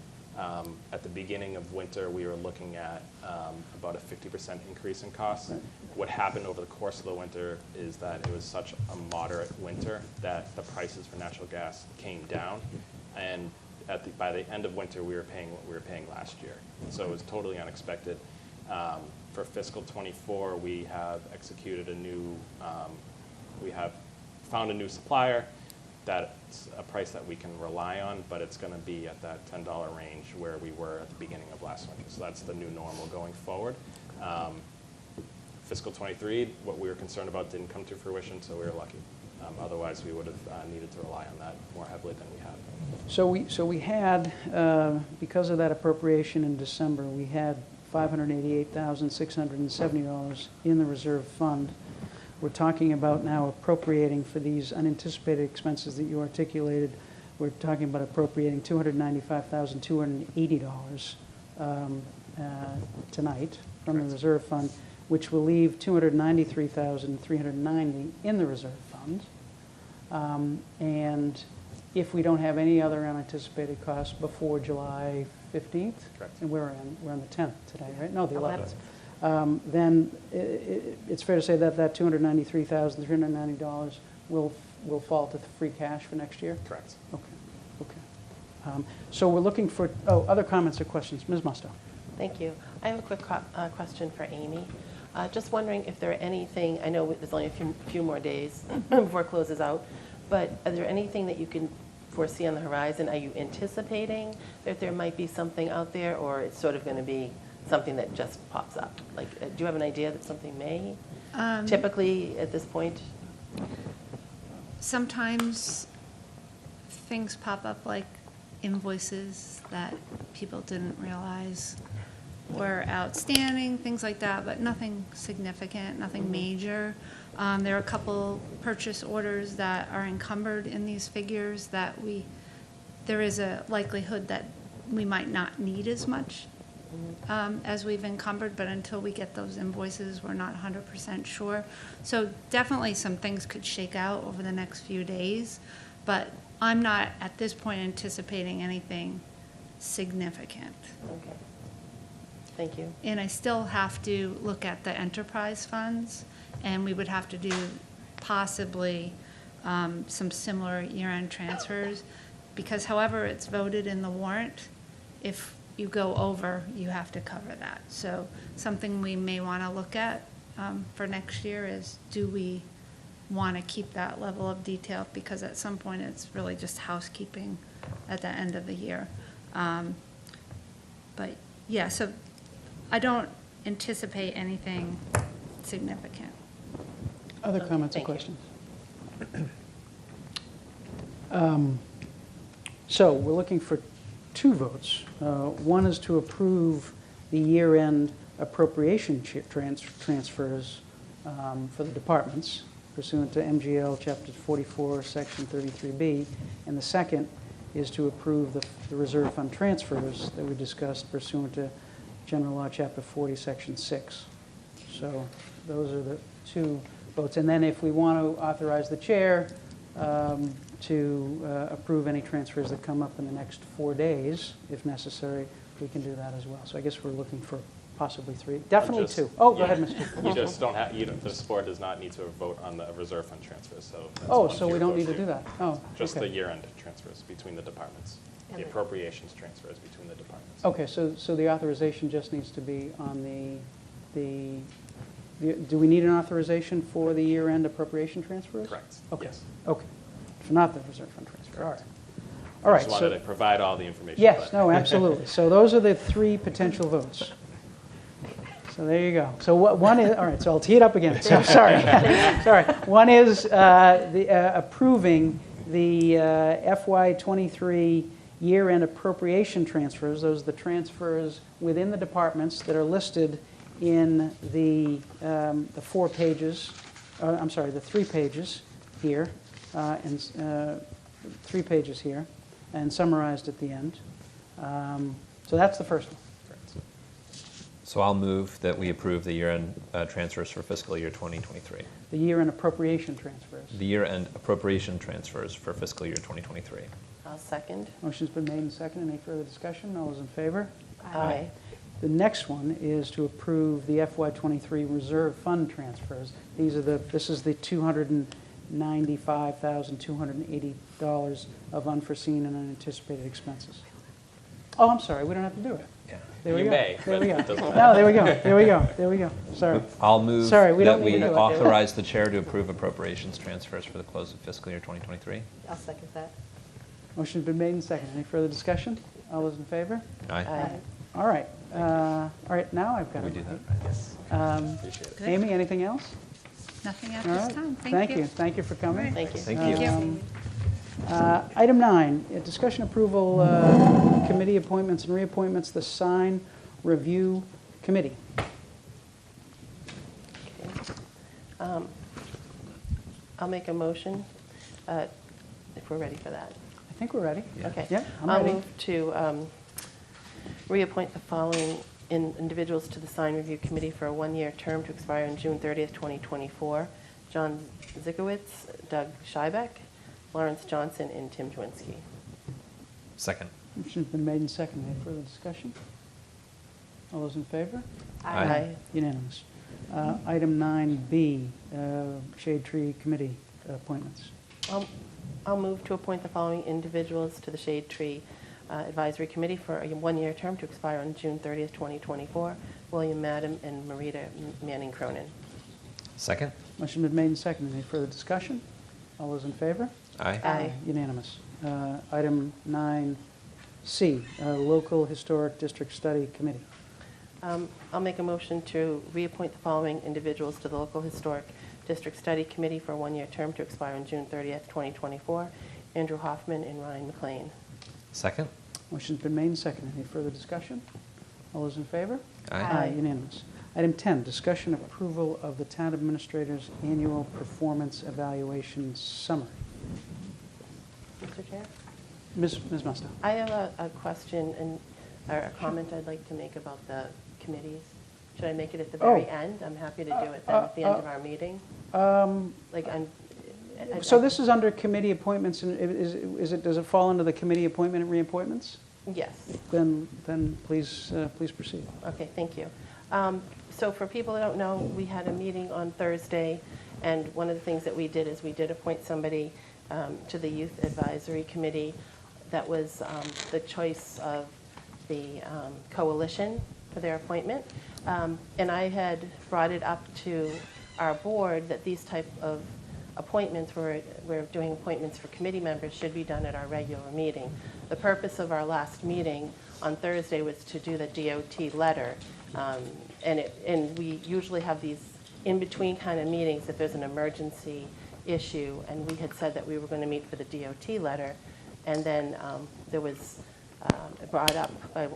At the beginning of winter, we were looking at about a 50% increase in costs. Right. What happened over the course of the winter is that it was such a moderate winter that the prices for natural gas came down, and by the end of winter, we were paying what we were paying last year. So it was totally unexpected. For fiscal '24, we have executed we have found a new supplier. That's a price that we can rely on, but it's going to be at that $10 range where we were at the beginning of last winter. So that's the new normal going forward. Fiscal '23, what we were concerned about didn't come to fruition, so we were lucky. Otherwise, we would have needed to rely on that more heavily than we have. So we had, because of that appropriation in December, we had $588,670 in the reserve fund. We're talking about now appropriating for these unanticipated expenses that you articulated. We're talking about appropriating $295,280 tonight from the reserve fund, which will leave $293,390 in the reserve fund. And if we don't have any other unanticipated costs before July 15th, Correct. and we're on the 10th today, right? No, the 11th. 11th. Then it's fair to say that that $293,390 will fall to the free cash for next year? Correct. Okay. So we're looking for, other comments or questions? Ms. Musto. Thank you. I have a quick question for Amy. Just wondering if there are anything, I know there's only a few more days before it closes out, but are there anything that you can foresee on the horizon? Are you anticipating that there might be something out there, or it's sort of going to be something that just pops up? Like, do you have an idea that something may typically at this point? Sometimes things pop up like invoices that people didn't realize were outstanding, things like that, but nothing significant, nothing major. There are a couple purchase orders that are encumbered in these figures that there is a likelihood that we might not need as much as we've encumbered, but until we get those invoices, we're not 100% sure. So definitely some things could shake out over the next few days, but I'm not at this point anticipating anything significant. Okay. Thank you. And I still have to look at the enterprise funds, and we would have to do possibly some similar year-end transfers, because however it's voted in the warrant, if you go over, you have to cover that. So something we may want to look at for next year is, do we want to keep that level of detail, because at some point, it's really just housekeeping at the end of the year. But, yeah, so I don't anticipate anything significant. Other comments or thank you. questions? So we're looking for two votes. One is to approve the year-end appropriation transfers for the departments pursuant to MGL Chapter 44, Section 33B. And the second is to approve the reserve fund transfers that we discussed pursuant to General Law, Chapter 40, Section 6. So those are the two votes. And then if we want to authorize the chair to approve any transfers that come up in the next 4 days, if necessary, we can do that as well. So I guess we're looking for possibly three, definitely Just- two. Oh, go yeah. ahead, Mr. You just don't have, this board does not need to vote on the reserve fund transfers, so. that's Oh, one so we clear don't vote need to for do you. that? Oh, Just the okay. year-end transfers between the departments, the appropriations transfers between the departments. Okay, so the authorization just needs to be on do we need an authorization for the year-end appropriation transfers? Correct, Okay. yes. Okay, so not the reserve fund transfer, all right. All right, Just wanted to so, provide all the information. yes, but- no, absolutely. So those are the three potential votes. So there you go. So one is, all right, so I'll tee it up again. So, sorry. Sorry. One is approving the FY '23 year-end appropriation transfers. Those are the transfers within the departments that are listed in the 4 pages, I'm sorry, the 3 pages here, and 3 pages here, and summarized at the end. So that's the first one. Correct. So I'll move that we approve the year-end transfers for fiscal year 2023. The year-end appropriation transfers. The year-end appropriation transfers for fiscal year 2023. I'll second. Motion's been made and seconded. Any further discussion? All those in favor? Aye. The next one is to approve the FY '23 reserve fund transfers. This is the $295,280 of unforeseen and unanticipated expenses. Oh, I'm sorry, we don't have to do it. Yeah. There we You go. may, There we but go. it doesn't No, there we go, there we go, there we go. Sorry. I'll move Sorry, we that don't need to we do it. authorize the chair to approve appropriations transfers for the close of fiscal year 2023. I'll second that. Motion's been made and seconded. Any further discussion? All those in favor? Aye. All right, now I've got Can we it. do that? Yes. Appreciate it. Amy, anything else? Nothing at All this right. time. Thank you. Thank you for coming. Thank you. Thank you. Item 9, discussion approval committee appointments and reappointments, the sign review committee. I'll make a motion, if we're ready for that. I think we're ready. Okay. Yeah, I'm I'll ready. move to reappoint the following individuals to the sign review committee for a 1-year term to expire on June 30th, 2024. John Zikowitz, Doug Schiebeck, Lawrence Johnson, and Tim Dwinsky. Second. Motion's been made and seconded. Any further discussion? All those in favor? Aye. Unanimous. Item 9B, Shade Tree Committee appointments. I'll move to appoint the following individuals to the Shade Tree Advisory Committee for a 1-year term to expire on June 30th, 2024. William Madden and Marita Manning Cronin. Second. Motion been made and seconded. Any further discussion? All those in favor? Aye. Aye. Unanimous. Item 9C, Local Historic District Study Committee. I'll make a motion to reappoint the following individuals to the Local Historic District Study Committee for a 1-year term to expire on June 30th, 2024. Andrew Hoffman and Ryan McLean. Second. Motion's been made and seconded. Any further discussion? All those in favor? Aye. Unanimous. Item 10, discussion of approval of the Town Administrator's Annual Performance Evaluation Summary. Mr. Chair? Ms. Musto. I have a question and or a comment I'd like to make about the committees. Should I make it at the very end? I'm happy to do it then at the end of our meeting. Like I'm. So this is under committee appointments, and does it fall under the committee appointment and reappointments? Yes. Then please proceed. Okay, thank you. So for people that don't know, we had a meeting on Thursday, and one of the things that we did is we did appoint somebody to the Youth Advisory Committee that was the choice of the coalition for their appointment. And I had brought it up to our board that these type of appointments, we're doing appointments for committee members, should be done at our regular meeting. The purpose of our last meeting on Thursday was to do the DOT letter. And we usually have these in-between kind of meetings if there's an emergency issue. And we had said that we were going to meet for the DOT letter. And then there was brought up by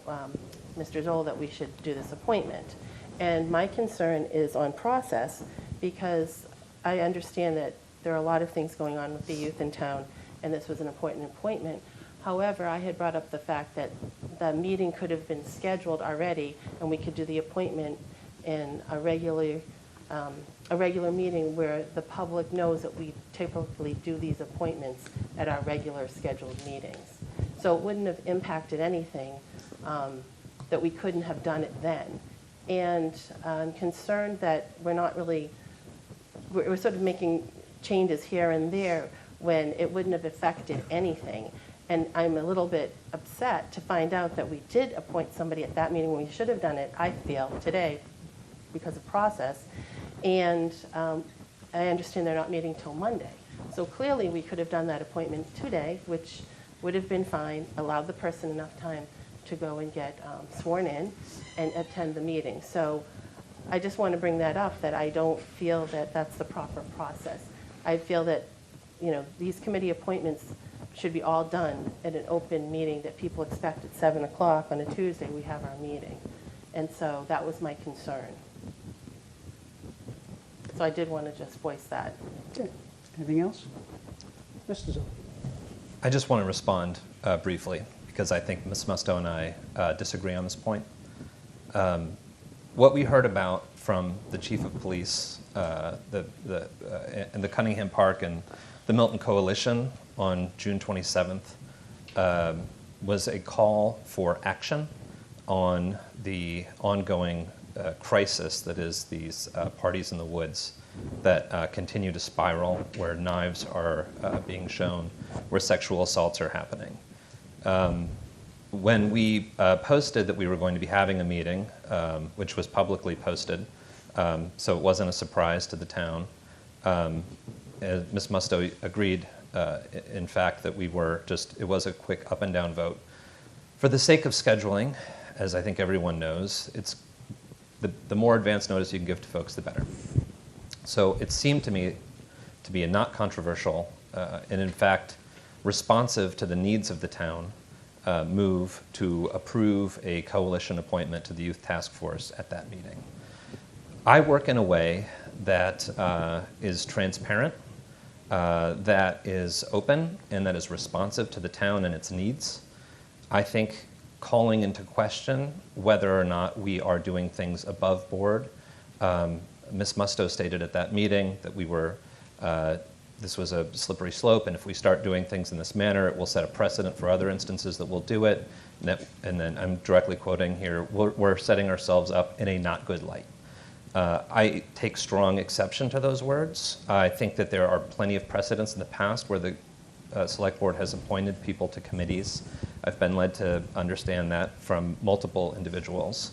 Mr. Zoll that we should do this appointment. And my concern is on process, because I understand that there are a lot of things going on with the youth in town, and this was an important appointment. However, I had brought up the fact that the meeting could have been scheduled already, and we could do the appointment in a regular meeting where the public knows that we typically do these appointments at our regular scheduled meetings. So it wouldn't have impacted anything that we couldn't have done it then. And I'm concerned that we're sort of making changes here and there when it wouldn't have affected anything. And I'm a little bit upset to find out that we did appoint somebody at that meeting when we should have done it, I feel, today because of process. And I understand they're not meeting till Monday. So clearly we could have done that appointment today, which would have been fine, allowed the person enough time to go and get sworn in and attend the meeting. So I just want to bring that up, that I don't feel that that's the proper process. I feel that, these committee appointments should be all done at an open meeting that people expect at 7 o'clock on a Tuesday. We have our meeting. And so that was my concern. So I did want to just voice that. Okay. Anything else? Mr. Zoll. I just want to respond briefly, because I think Ms. Musto and I disagree on this point. What we heard about from the chief of police, and the Cunningham Park and the Milton Coalition on June 27th was a call for action on the ongoing crisis that is these parties in the woods that continue to spiral, where knives are being shown, where sexual assaults are happening. When we posted that we were going to be having a meeting, which was publicly posted, so it wasn't a surprise to the town, Ms. Musto agreed, in fact, that it was a quick up and down vote. For the sake of scheduling, as I think everyone knows, it's the more advance notice you can give to folks, the better. So it seemed to me to be a not controversial, and in fact, responsive to the needs of the town, move to approve a coalition appointment to the Youth Task Force at that meeting. I work in a way that is transparent, that is open, and that is responsive to the town and its needs. I think calling into question whether or not we are doing things above board. Ms. Musto stated at that meeting that this was a slippery slope, and if we start doing things in this manner, it will set a precedent for other instances that we'll do it. And then I'm directly quoting here, we're setting ourselves up in a not good light. I take strong exception to those words. I think that there are plenty of precedents in the past where the Select Board has appointed people to committees. I've been led to understand that from multiple individuals.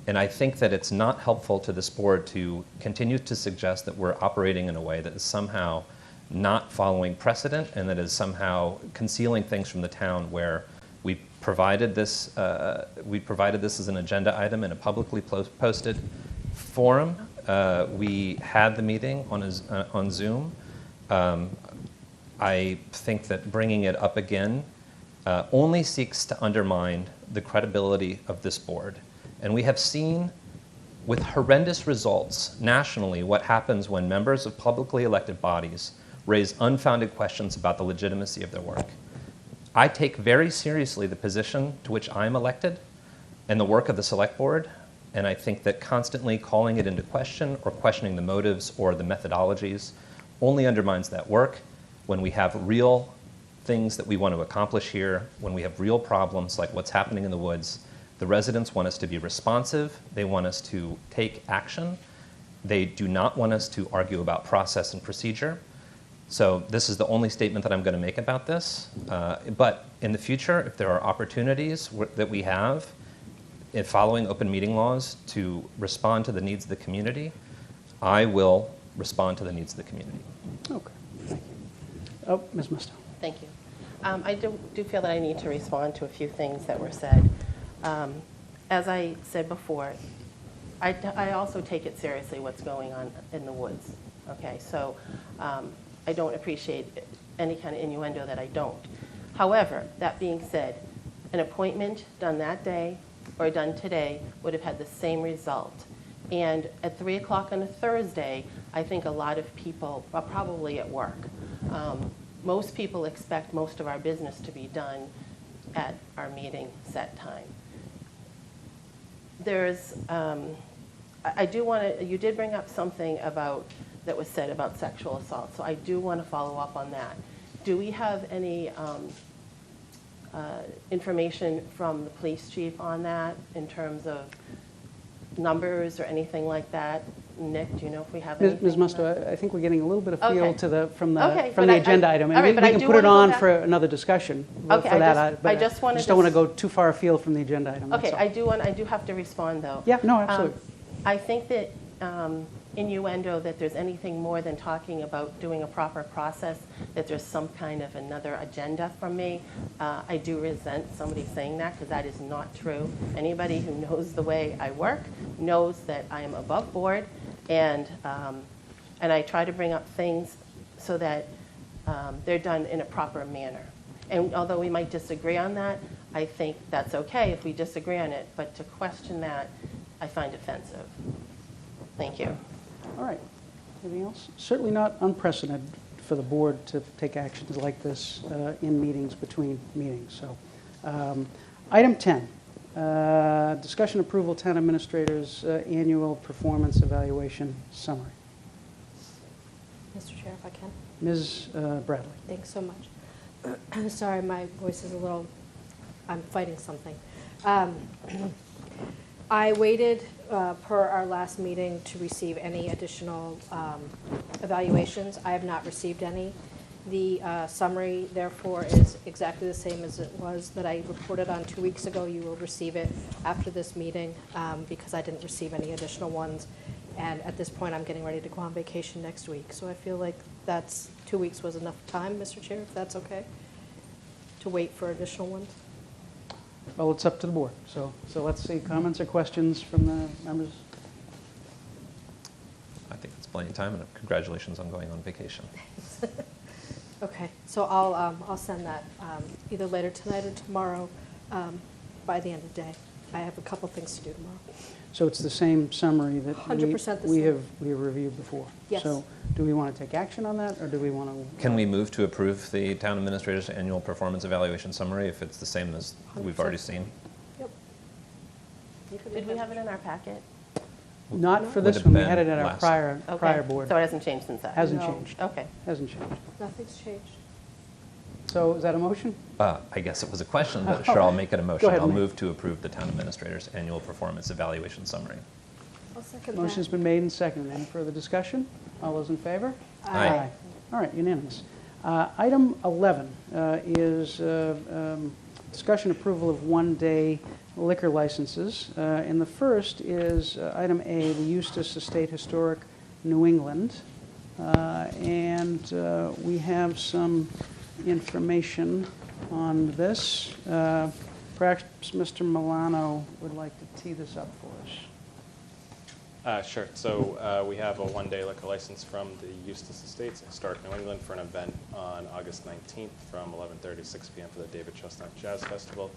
And I think that it's not helpful to this board to continue to suggest that we're operating in a way that is somehow not following precedent and that is somehow concealing things from the town, where we provided this as an agenda item in a publicly posted forum. We had the meeting on Zoom. I think that bringing it up again only seeks to undermine the credibility of this board. And we have seen with horrendous results nationally what happens when members of publicly elected bodies raise unfounded questions about the legitimacy of their work. I take very seriously the position to which I'm elected and the work of the Select Board, and I think that constantly calling it into question or questioning the motives or the methodologies only undermines that work. When we have real things that we want to accomplish here, when we have real problems like what's happening in the woods, the residents want us to be responsive. They want us to take action. They do not want us to argue about process and procedure. So this is the only statement that I'm going to make about this. But in the future, if there are opportunities that we have in following open meeting laws to respond to the needs of the community, I will respond to the needs of the community. Okay. Oh, Ms. Musto. Thank you. I do feel that I need to respond to a few things that were said. As I said before, I also take it seriously what's going on in the woods. Okay, so I don't appreciate any kind of innuendo that I don't. However, that being said, an appointment done that day or done today would have had the same result. And at 3 o'clock on a Thursday, I think a lot of people are probably at work. Most people expect most of our business to be done at our meeting set time. There's, I do want to, you did bring up something about, that was said about sexual assault, so I do want to follow up on that. Do we have any information from the police chief on that in terms of numbers or anything like that? Nick, do you know if we have anything? Ms. on that? Musto, I think we're getting a little bit of feel Okay. to the, from Okay, the but agenda item. all right, And but we I can do put it wanna go on back- for another discussion Okay, for that. I just wanna don't want to just- go too far afield from the agenda item. that's Okay, all. I do have to respond, though. Yeah, no, absolutely. I think that innuendo that there's anything more than talking about doing a proper process, that there's some kind of another agenda from me. I do resent somebody saying that, because that is not true. Anybody who knows the way I work knows that I am above board, and I try to bring up things so that they're done in a proper manner. And although we might disagree on that, I think that's okay if we disagree on it, but to question that, I find offensive. Thank you. All right. Anything else? Certainly not unprecedented for the board to take actions like this in meetings, between meetings. So, item 10, discussion approval town administrators annual performance evaluation summary. Mr. Chair, if I can. Ms. Bradley. Thanks so much. Sorry, my voice is a little, I'm fighting something. I waited per our last meeting to receive any additional evaluations. I have not received any. The summary, therefore, is exactly the same as it was that I reported on 2 weeks ago. You will receive it after this meeting because I didn't receive any additional ones. And at this point, I'm getting ready to go on vacation next week. So I feel like that's 2 weeks was enough time, Mr. Chair, if that's okay, to wait for additional ones. Well, it's up to the board. So let's see, comments or questions from the members? I think it's plenty of time, and congratulations on going on vacation. Okay, so I'll send that either later tonight or tomorrow by the end of the day. I have a couple things to do tomorrow. So it's the same summary that 100% the we same. have reviewed before? Yes. So do we want to take action on that, or do we want to? Can we move to approve the town administrator's annual performance evaluation summary if it's the same as we've already 100%. seen? Yep. You can Did make we that- have it in our packet? Not for Would this have one, we been had it at our last. prior Okay. board. So it hasn't changed since that? Hasn't No. changed, Okay. hasn't changed. Nothing's changed. So is that a motion? I guess it was a question, but sure, I'll make it a motion. ahead, I'll Nick. move to approve the town administrator's annual performance evaluation summary. I'll second that. Motion's been made and seconded. Any further discussion? All those in favor? Aye. All right, unanimous. Item 11 is discussion approval of one-day liquor licenses. And the first is item A, the Eustis Estate Historic New England. And we have some information on this. Perhaps Mr. Milano would like to tee this up for us. Sure. So we have a one-day liquor license from the Eustis Estates, Historic New England, for an event on August 19th from 11:30 to 6 p.m. for the David Chestnut Jazz Festival.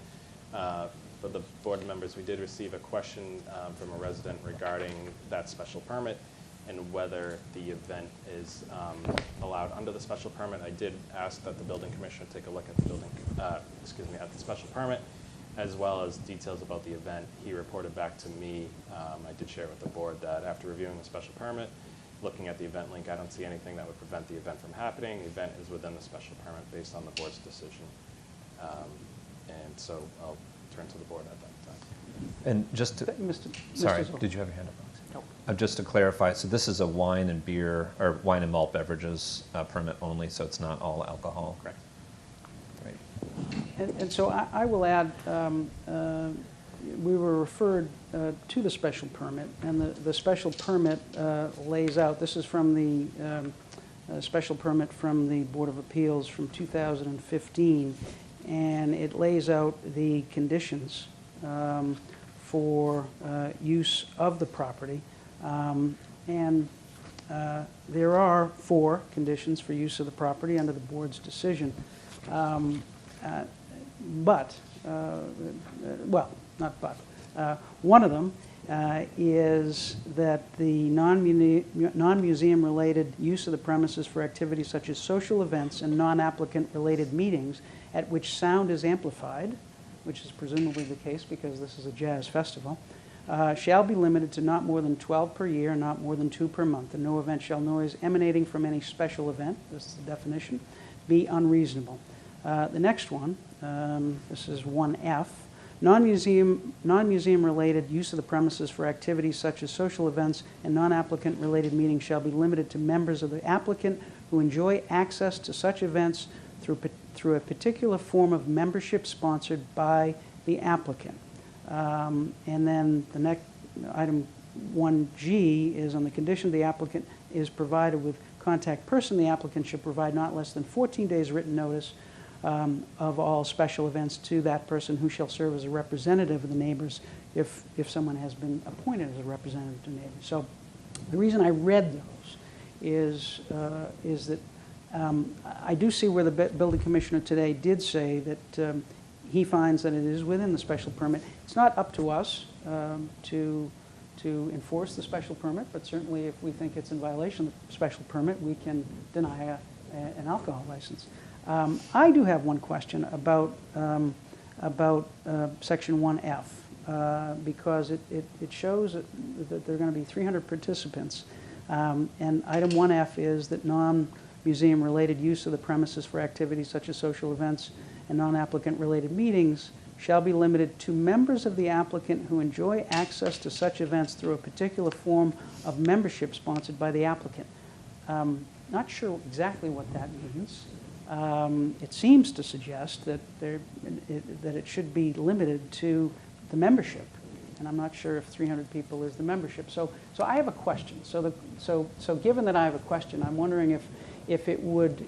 For the board members, we did receive a question from a resident regarding that special permit and whether the event is allowed under the special permit. I did ask that the building commissioner take a look at the building, at the special permit, as well as details about the event. He reported back to me, I did share with the board, that after reviewing the special permit, looking at the event link, I don't see anything that would prevent the event from happening. The event is within the special permit based on the board's decision. And so I'll turn to the board at that time. And just to, Mr. sorry, Zoll. did you have your hand up? Nope. Just to clarify, so this is a wine and beer, or wine and malt beverages permit only, so it's not all alcohol? Correct. Right. And so I will add, we were referred to the special permit, and the special permit lays out, this is from the a special permit from the Board of Appeals from 2015, and it lays out the conditions for use of the property. And there are 4 conditions for use of the property under the board's decision. But, well, not but, one of them is that the non-museum related use of the premises for activities such as social events and non-applicant related meetings at which sound is amplified, which is presumably the case because this is a jazz festival, shall be limited to not more than 12 per year, not more than 2 per month, and no event shall noise emanating from any special event, this is the definition, be unreasonable. The next one, this is 1F, non-museum related use of the premises for activities such as social events and non-applicant related meetings shall be limited to members of the applicant who enjoy access to such events through a particular form of membership sponsored by the applicant. And then the next, item 1G is on the condition the applicant is provided with contact person, the applicant should provide not less than 14 days written notice of all special events to that person who shall serve as a representative of the neighbors if someone has been appointed as a representative to neighbors. So the reason I read those is that I do see where the building commissioner today did say that he finds that it is within the special permit. It's not up to us to enforce the special permit, but certainly if we think it's in violation of the special permit, we can deny an alcohol license. I do have one question about section 1F because it shows that there are going to be 300 participants. And item 1F is that non-museum related use of the premises for activities such as social events and non-applicant related meetings shall be limited to members of the applicant who enjoy access to such events through a particular form of membership sponsored by the applicant. Not sure exactly what that means. It seems to suggest that it should be limited to the membership, and I'm not sure if 300 people is the membership. So I have a question. So given that I have a question, I'm wondering if it would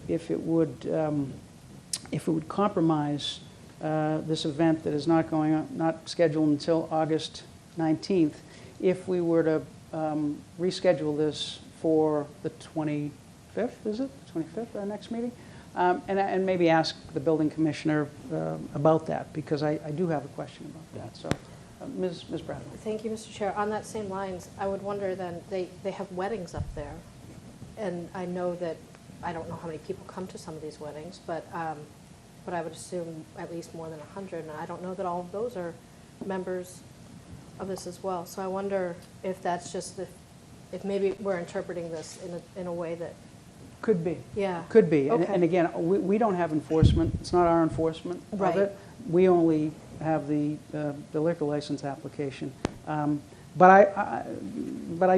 compromise this event that is not scheduled until August 19th, if we were to reschedule this for the 25th, is it? The 25th, our next meeting? And maybe ask the building commissioner about that, because I do have a question about that. So, Ms. Bradley. Thank you, Mr. Chair. On that same lines, I would wonder then, they have weddings up there, and I know that, I don't know how many people come to some of these weddings, but I would assume at least more than 100, and I don't know that all of those are members of this as well. So I wonder if that's just, if maybe we're interpreting this in a way that... Could be. Yeah. Could be. Okay. And again, we don't have enforcement. It's not our enforcement Right. of it. We only have the liquor license application. But I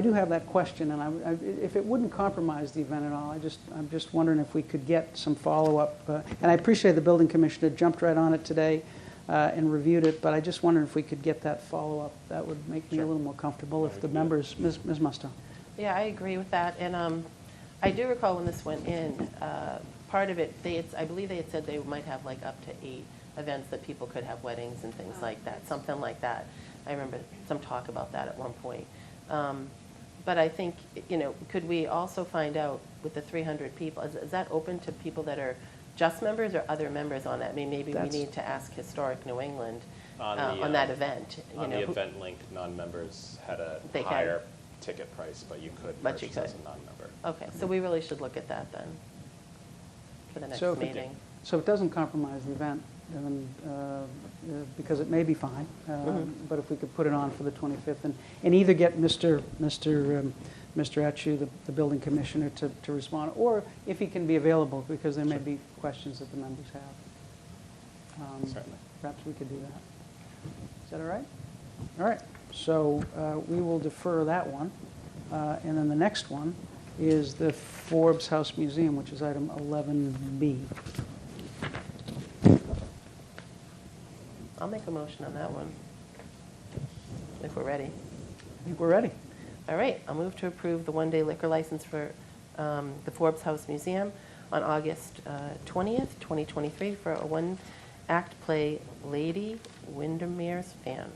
do have that question, and if it wouldn't compromise the event at all, I'm just wondering if we could get some follow-up. And I appreciate the building commissioner jumped right on it today and reviewed it, but I just wondered if we could get that follow-up. That would make me a little more comfortable if the members, Ms. Musto. Yeah, I agree with that. And I do recall when this went in, part of it, I believe they had said they might have like up to 8 events that people could have weddings and things like that, something like that. I remember some talk about that at one point. But I think, could we also find out with the 300 people, is that open to people that are just members or other members on that? I mean, maybe we need to ask Historic New England on that event. On the event link, non-members had a higher ticket price, but you could purchase as a non-member. Okay, so we really should look at that then for the next meeting. So it doesn't compromise the event, because it may be fine, but if we could put it on for the 25th and either get Mr. Atchu, the building commissioner, to respond, or if he can be available, because there may be questions that the members have. Certainly. Perhaps we could do that. Is that all right? All right. So we will defer that one. And then the next one is the Forbes House Museum, which is item 11B. I'll make a motion on that one, if we're ready. I think we're ready. All right, I'll move to approve the one-day liquor license for the Forbes House Museum on August 20th, 2023 for a one-act play, Lady Windermere's Fan.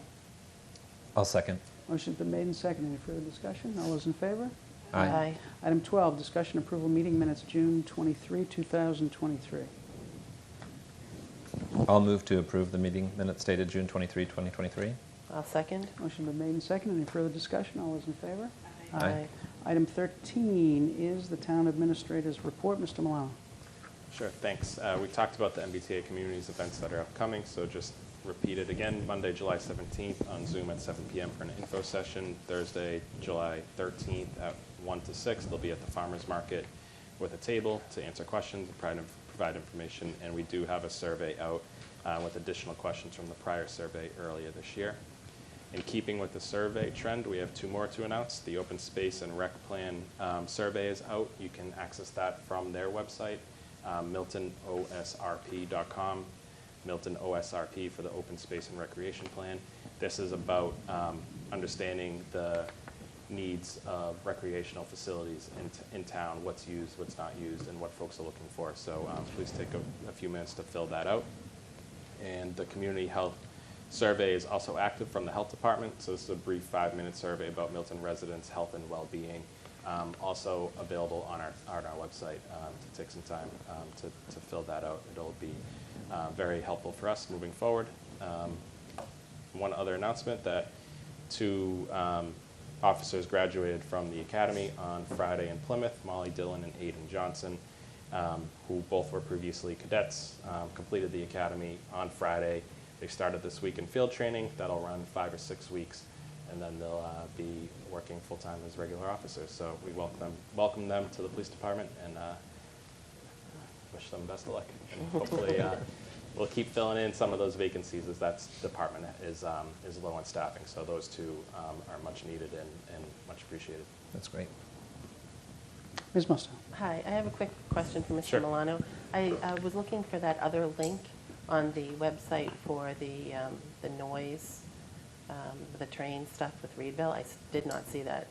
I'll second. Motion's been made and seconded. Any further discussion? All those in favor? Aye. Item 12, discussion approval meeting minutes, June 23, 2023. I'll move to approve the meeting minutes dated June 23, 2023. I'll second. Motion been made and seconded. Any further discussion? All those in favor? Aye. Item 13 is the town administrator's report. Mr. Milano. Sure, thanks. We talked about the MBTA Communities events that are upcoming, so just repeat it again. Monday, July 17th on Zoom at 7 p.m. for an info session. Thursday, July 13th at 1 to 6, they'll be at the farmer's market with a table to answer questions, provide information, and we do have a survey out with additional questions from the prior survey earlier this year. In keeping with the survey trend, we have 2 more to announce. The Open Space and Rec Plan survey is out. You can access that from their website, miltonosrp.com, Milton OSRP for the Open Space and Recreation Plan. This is about understanding the needs of recreational facilities in town, what's used, what's not used, and what folks are looking for. So please take a few minutes to fill that out. And the community health survey is also active from the health department. So this is a brief 5-minute survey about Milton residents' health and well-being. Also available on our website to take some time to fill that out. It'll be very helpful for us moving forward. One other announcement, that 2 officers graduated from the academy on Friday in Plymouth, Molly Dillon and Aiden Johnson, who both were previously cadets, completed the academy on Friday. They started this week in field training. That'll run 5 or 6 weeks, and then they'll be working full-time as regular officers. So we welcome them to the police department and wish them best of luck. And hopefully we'll keep filling in some of those vacancies, as that department is low on staffing. So those 2 are much needed and much appreciated. That's great. Ms. Musto. Hi, I have a quick question for Mr. Sure. Milano. I was looking for that other link on the website for the noise, the train stuff with Reedville. I did not see that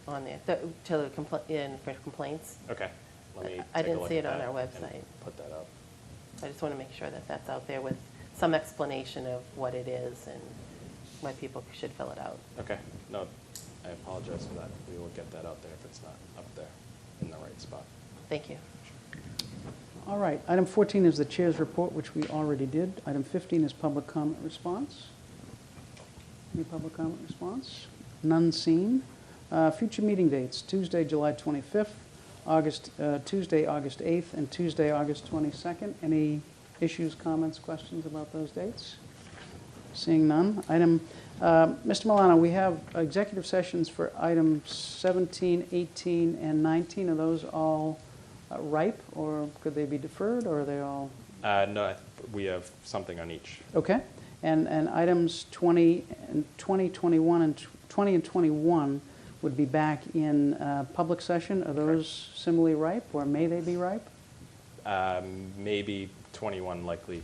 on there, for complaints. Okay. Let me I take a didn't look see at it on that our and website. Put that up. I just want to make sure that that's out there with some explanation of what it is and why people should fill it out. Okay. No, I apologize for that. We will get that out there if it's not up there in the right spot. Thank you. All right. Item 14 is the chair's report, which we already did. Item 15 is public comment response. Any public comment response? None seen. Future meeting dates, Tuesday, July 25th, Tuesday, August 8th, and Tuesday, August 22nd. Any issues, comments, questions about those dates? Seeing none. Mr. Milano, we have executive sessions for items 17, 18, and 19. Are those all ripe, or could they be deferred, or are they all? No, we have something on each. Okay. And items 20 and 21 and 20 and 21 would be back in public session. Are those similarly ripe, or may they be ripe? Maybe 21, likely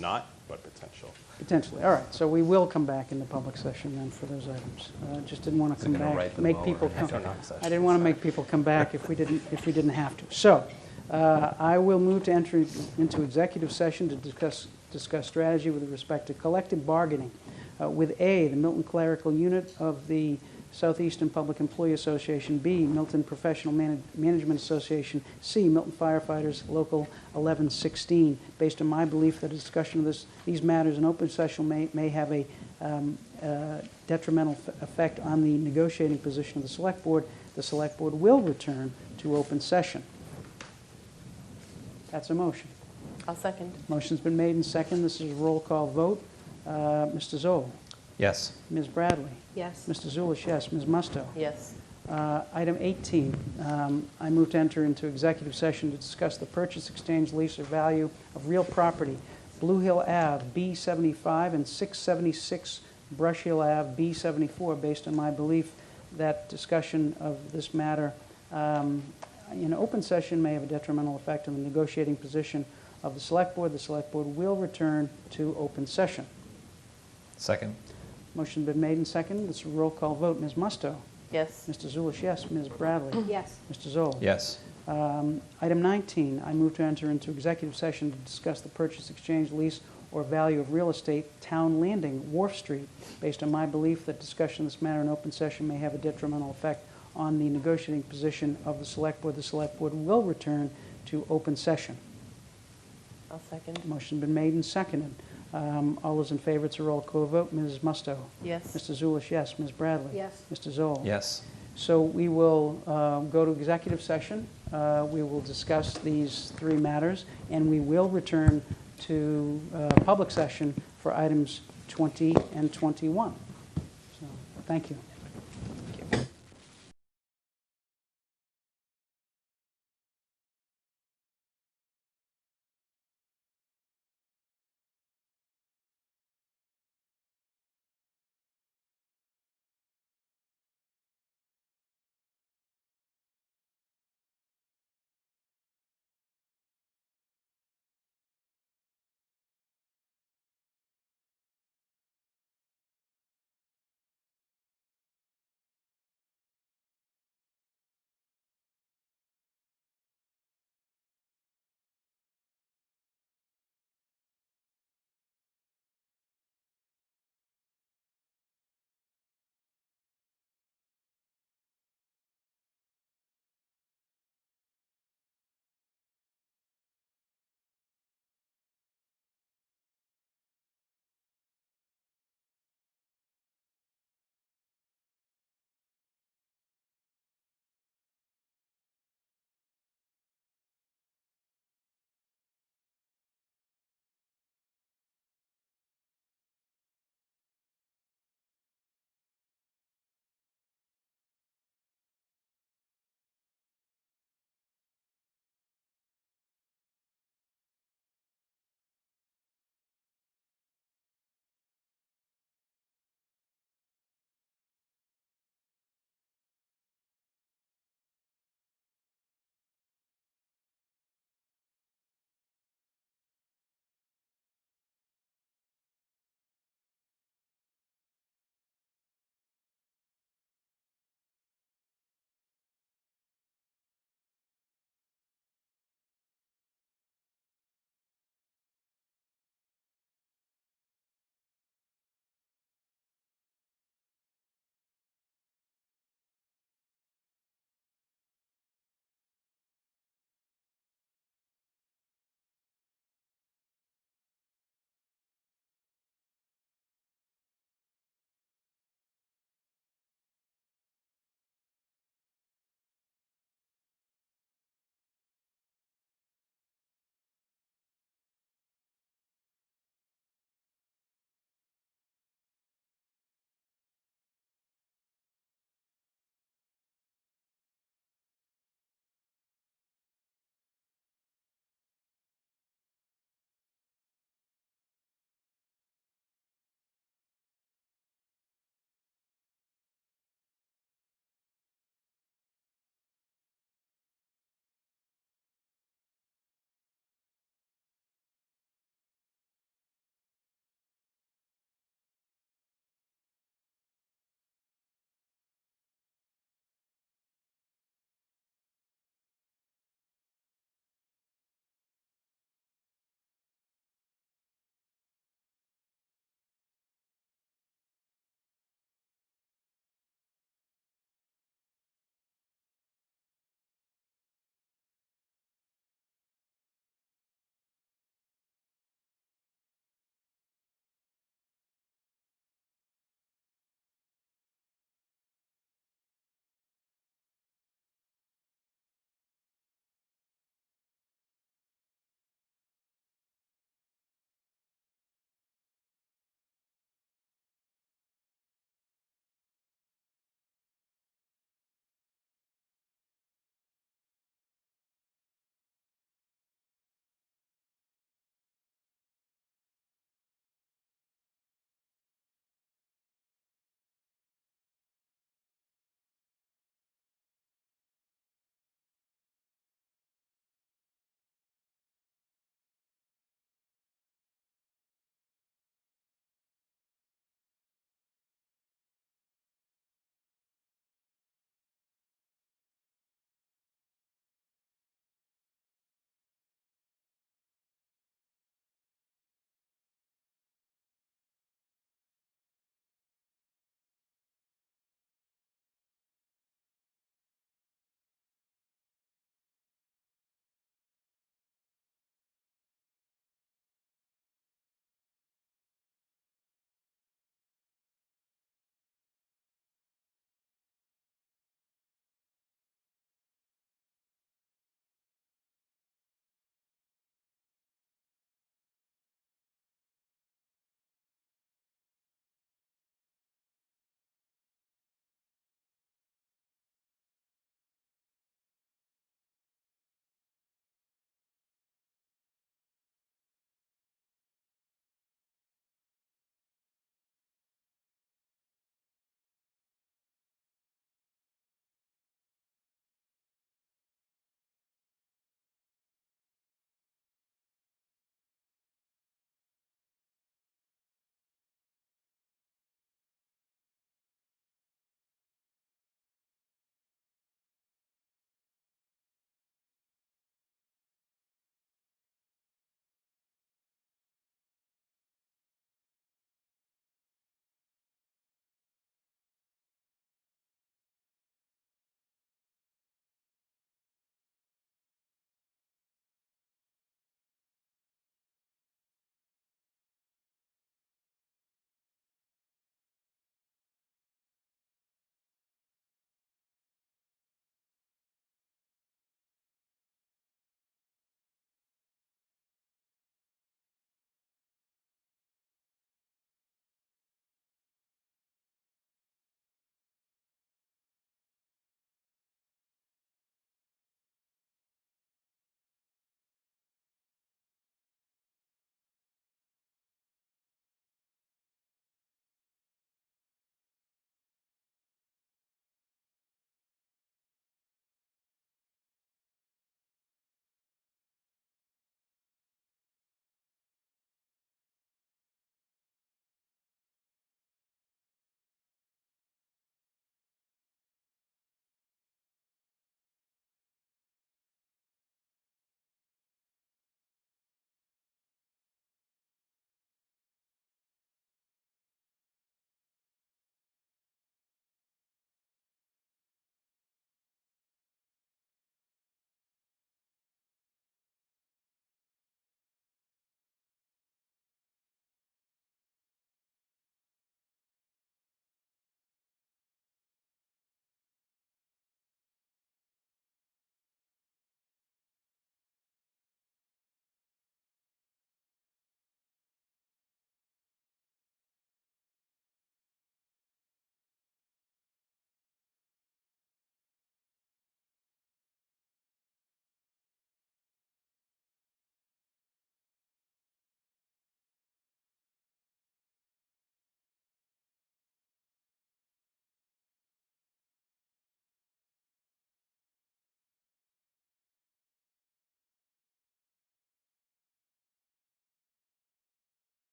not, but potential. Potentially. All right. So we will come back into public session then for those items. Just didn't want to come gonna back, ripen make while people we're in come. public I didn't want to make people come back if we didn't have to. So I will move to enter into executive session to discuss strategy with respect to collective bargaining with A, the Milton Clerical Unit of the Southeastern Public Employee Association, B, Milton Professional Management Association, C, Milton Firefighters Local 1116. Based on my belief that a discussion of these matters in open session may have a detrimental effect on the negotiating position of the Select Board will return to open session. That's a motion. I'll second. Motion's been made and seconded. This is a roll call vote. Mr. Zoll. Yes. Ms. Bradley. Yes. Mr. Zulish, yes. Ms. Musto. Yes. Item 18, I move to enter into executive session to discuss the purchase, exchange, lease, or value of real property, Blue Hill Ave, B75, and 676 Brush Hill Ave, B74, based on my belief that discussion of this matter in open session may have a detrimental effect on the negotiating position of the Select Board. The Select Board will return to open session. Second. Motion been made and seconded. This is a roll call vote. Ms. Musto. Yes. Mr. Zulish, yes. Ms. Bradley? Yes. Mr. Zoll? Yes. Item 19, I move to enter into executive session to discuss the purchase, exchange, lease, or value of real estate, Town Landing, Wharf Street, based on my belief that discussion of this matter in open session may have a detrimental effect on the negotiating position of the Select Board. The Select Board will return to open session. I'll second. Motion been made and seconded. All those in favor, it's a roll call vote. Ms. Musto? Yes. Mr. Zulish, yes. Ms. Bradley? Yes. Mr. Zoll? Yes. So we will go to executive session. We will discuss these three matters, and we will return to public session for items 20 and 21. So, thank you.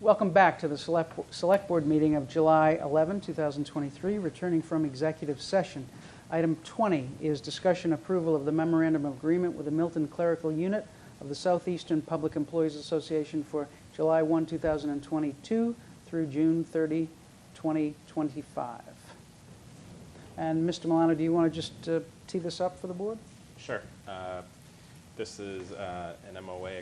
Welcome back to the Select Board meeting of July 11, 2023, returning from executive session. Item 20 is discussion approval of the memorandum of agreement with the Milton Clerical Unit of the Southeastern Public Employees Association for July 1, 2022 through June 30, 2025. And Mr. Milano, do you want to just tee this up for the board? Sure. This is an MOA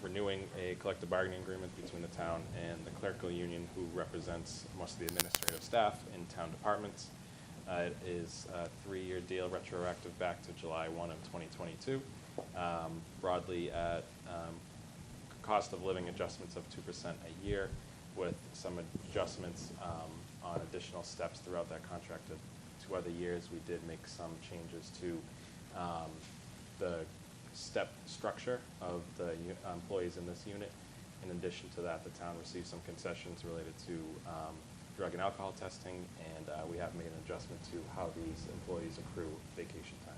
renewing a collective bargaining agreement between the town and the clerical union, who represents most of the administrative staff in town departments. It is a 3-year deal, retroactive back to July 1 of 2022, broadly at cost of living adjustments of 2% a year, with some adjustments on additional steps throughout that contract. 2 other years, we did make some changes to the step structure of the employees in this unit. In addition to that, the town received some concessions related to drug and alcohol testing, and we have made an adjustment to how these employees accrue vacation time.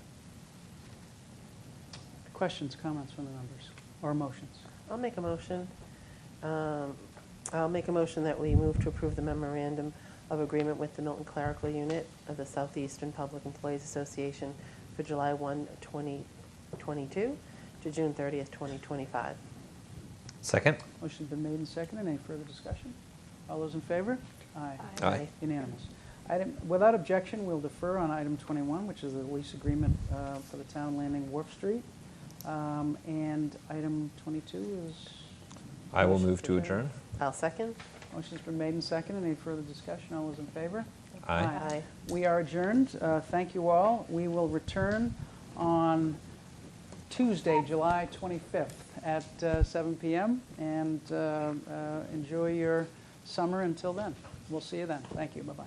Questions, comments from the members, or motions? I'll make a motion. I'll make a motion that we move to approve the memorandum of agreement with the Milton Clerical Unit of the Southeastern Public Employees Association for July 1, 2022 to June 30th, 2025. Second? Motion's been made and seconded. Any further discussion? All those in favor? Aye. Aye. Unanimous. Without objection, we'll defer on item 21, which is the lease agreement for the Town Landing Wharf Street. And item 22 is? I will move to adjourn. I'll second. Motion's been made and seconded. Any further discussion? All those in favor? Aye. Aye. We are adjourned. Thank you all. We will return on Tuesday, July 25th at 7 p.m. and enjoy your summer until then. We'll see you then. Thank you. Bye-bye.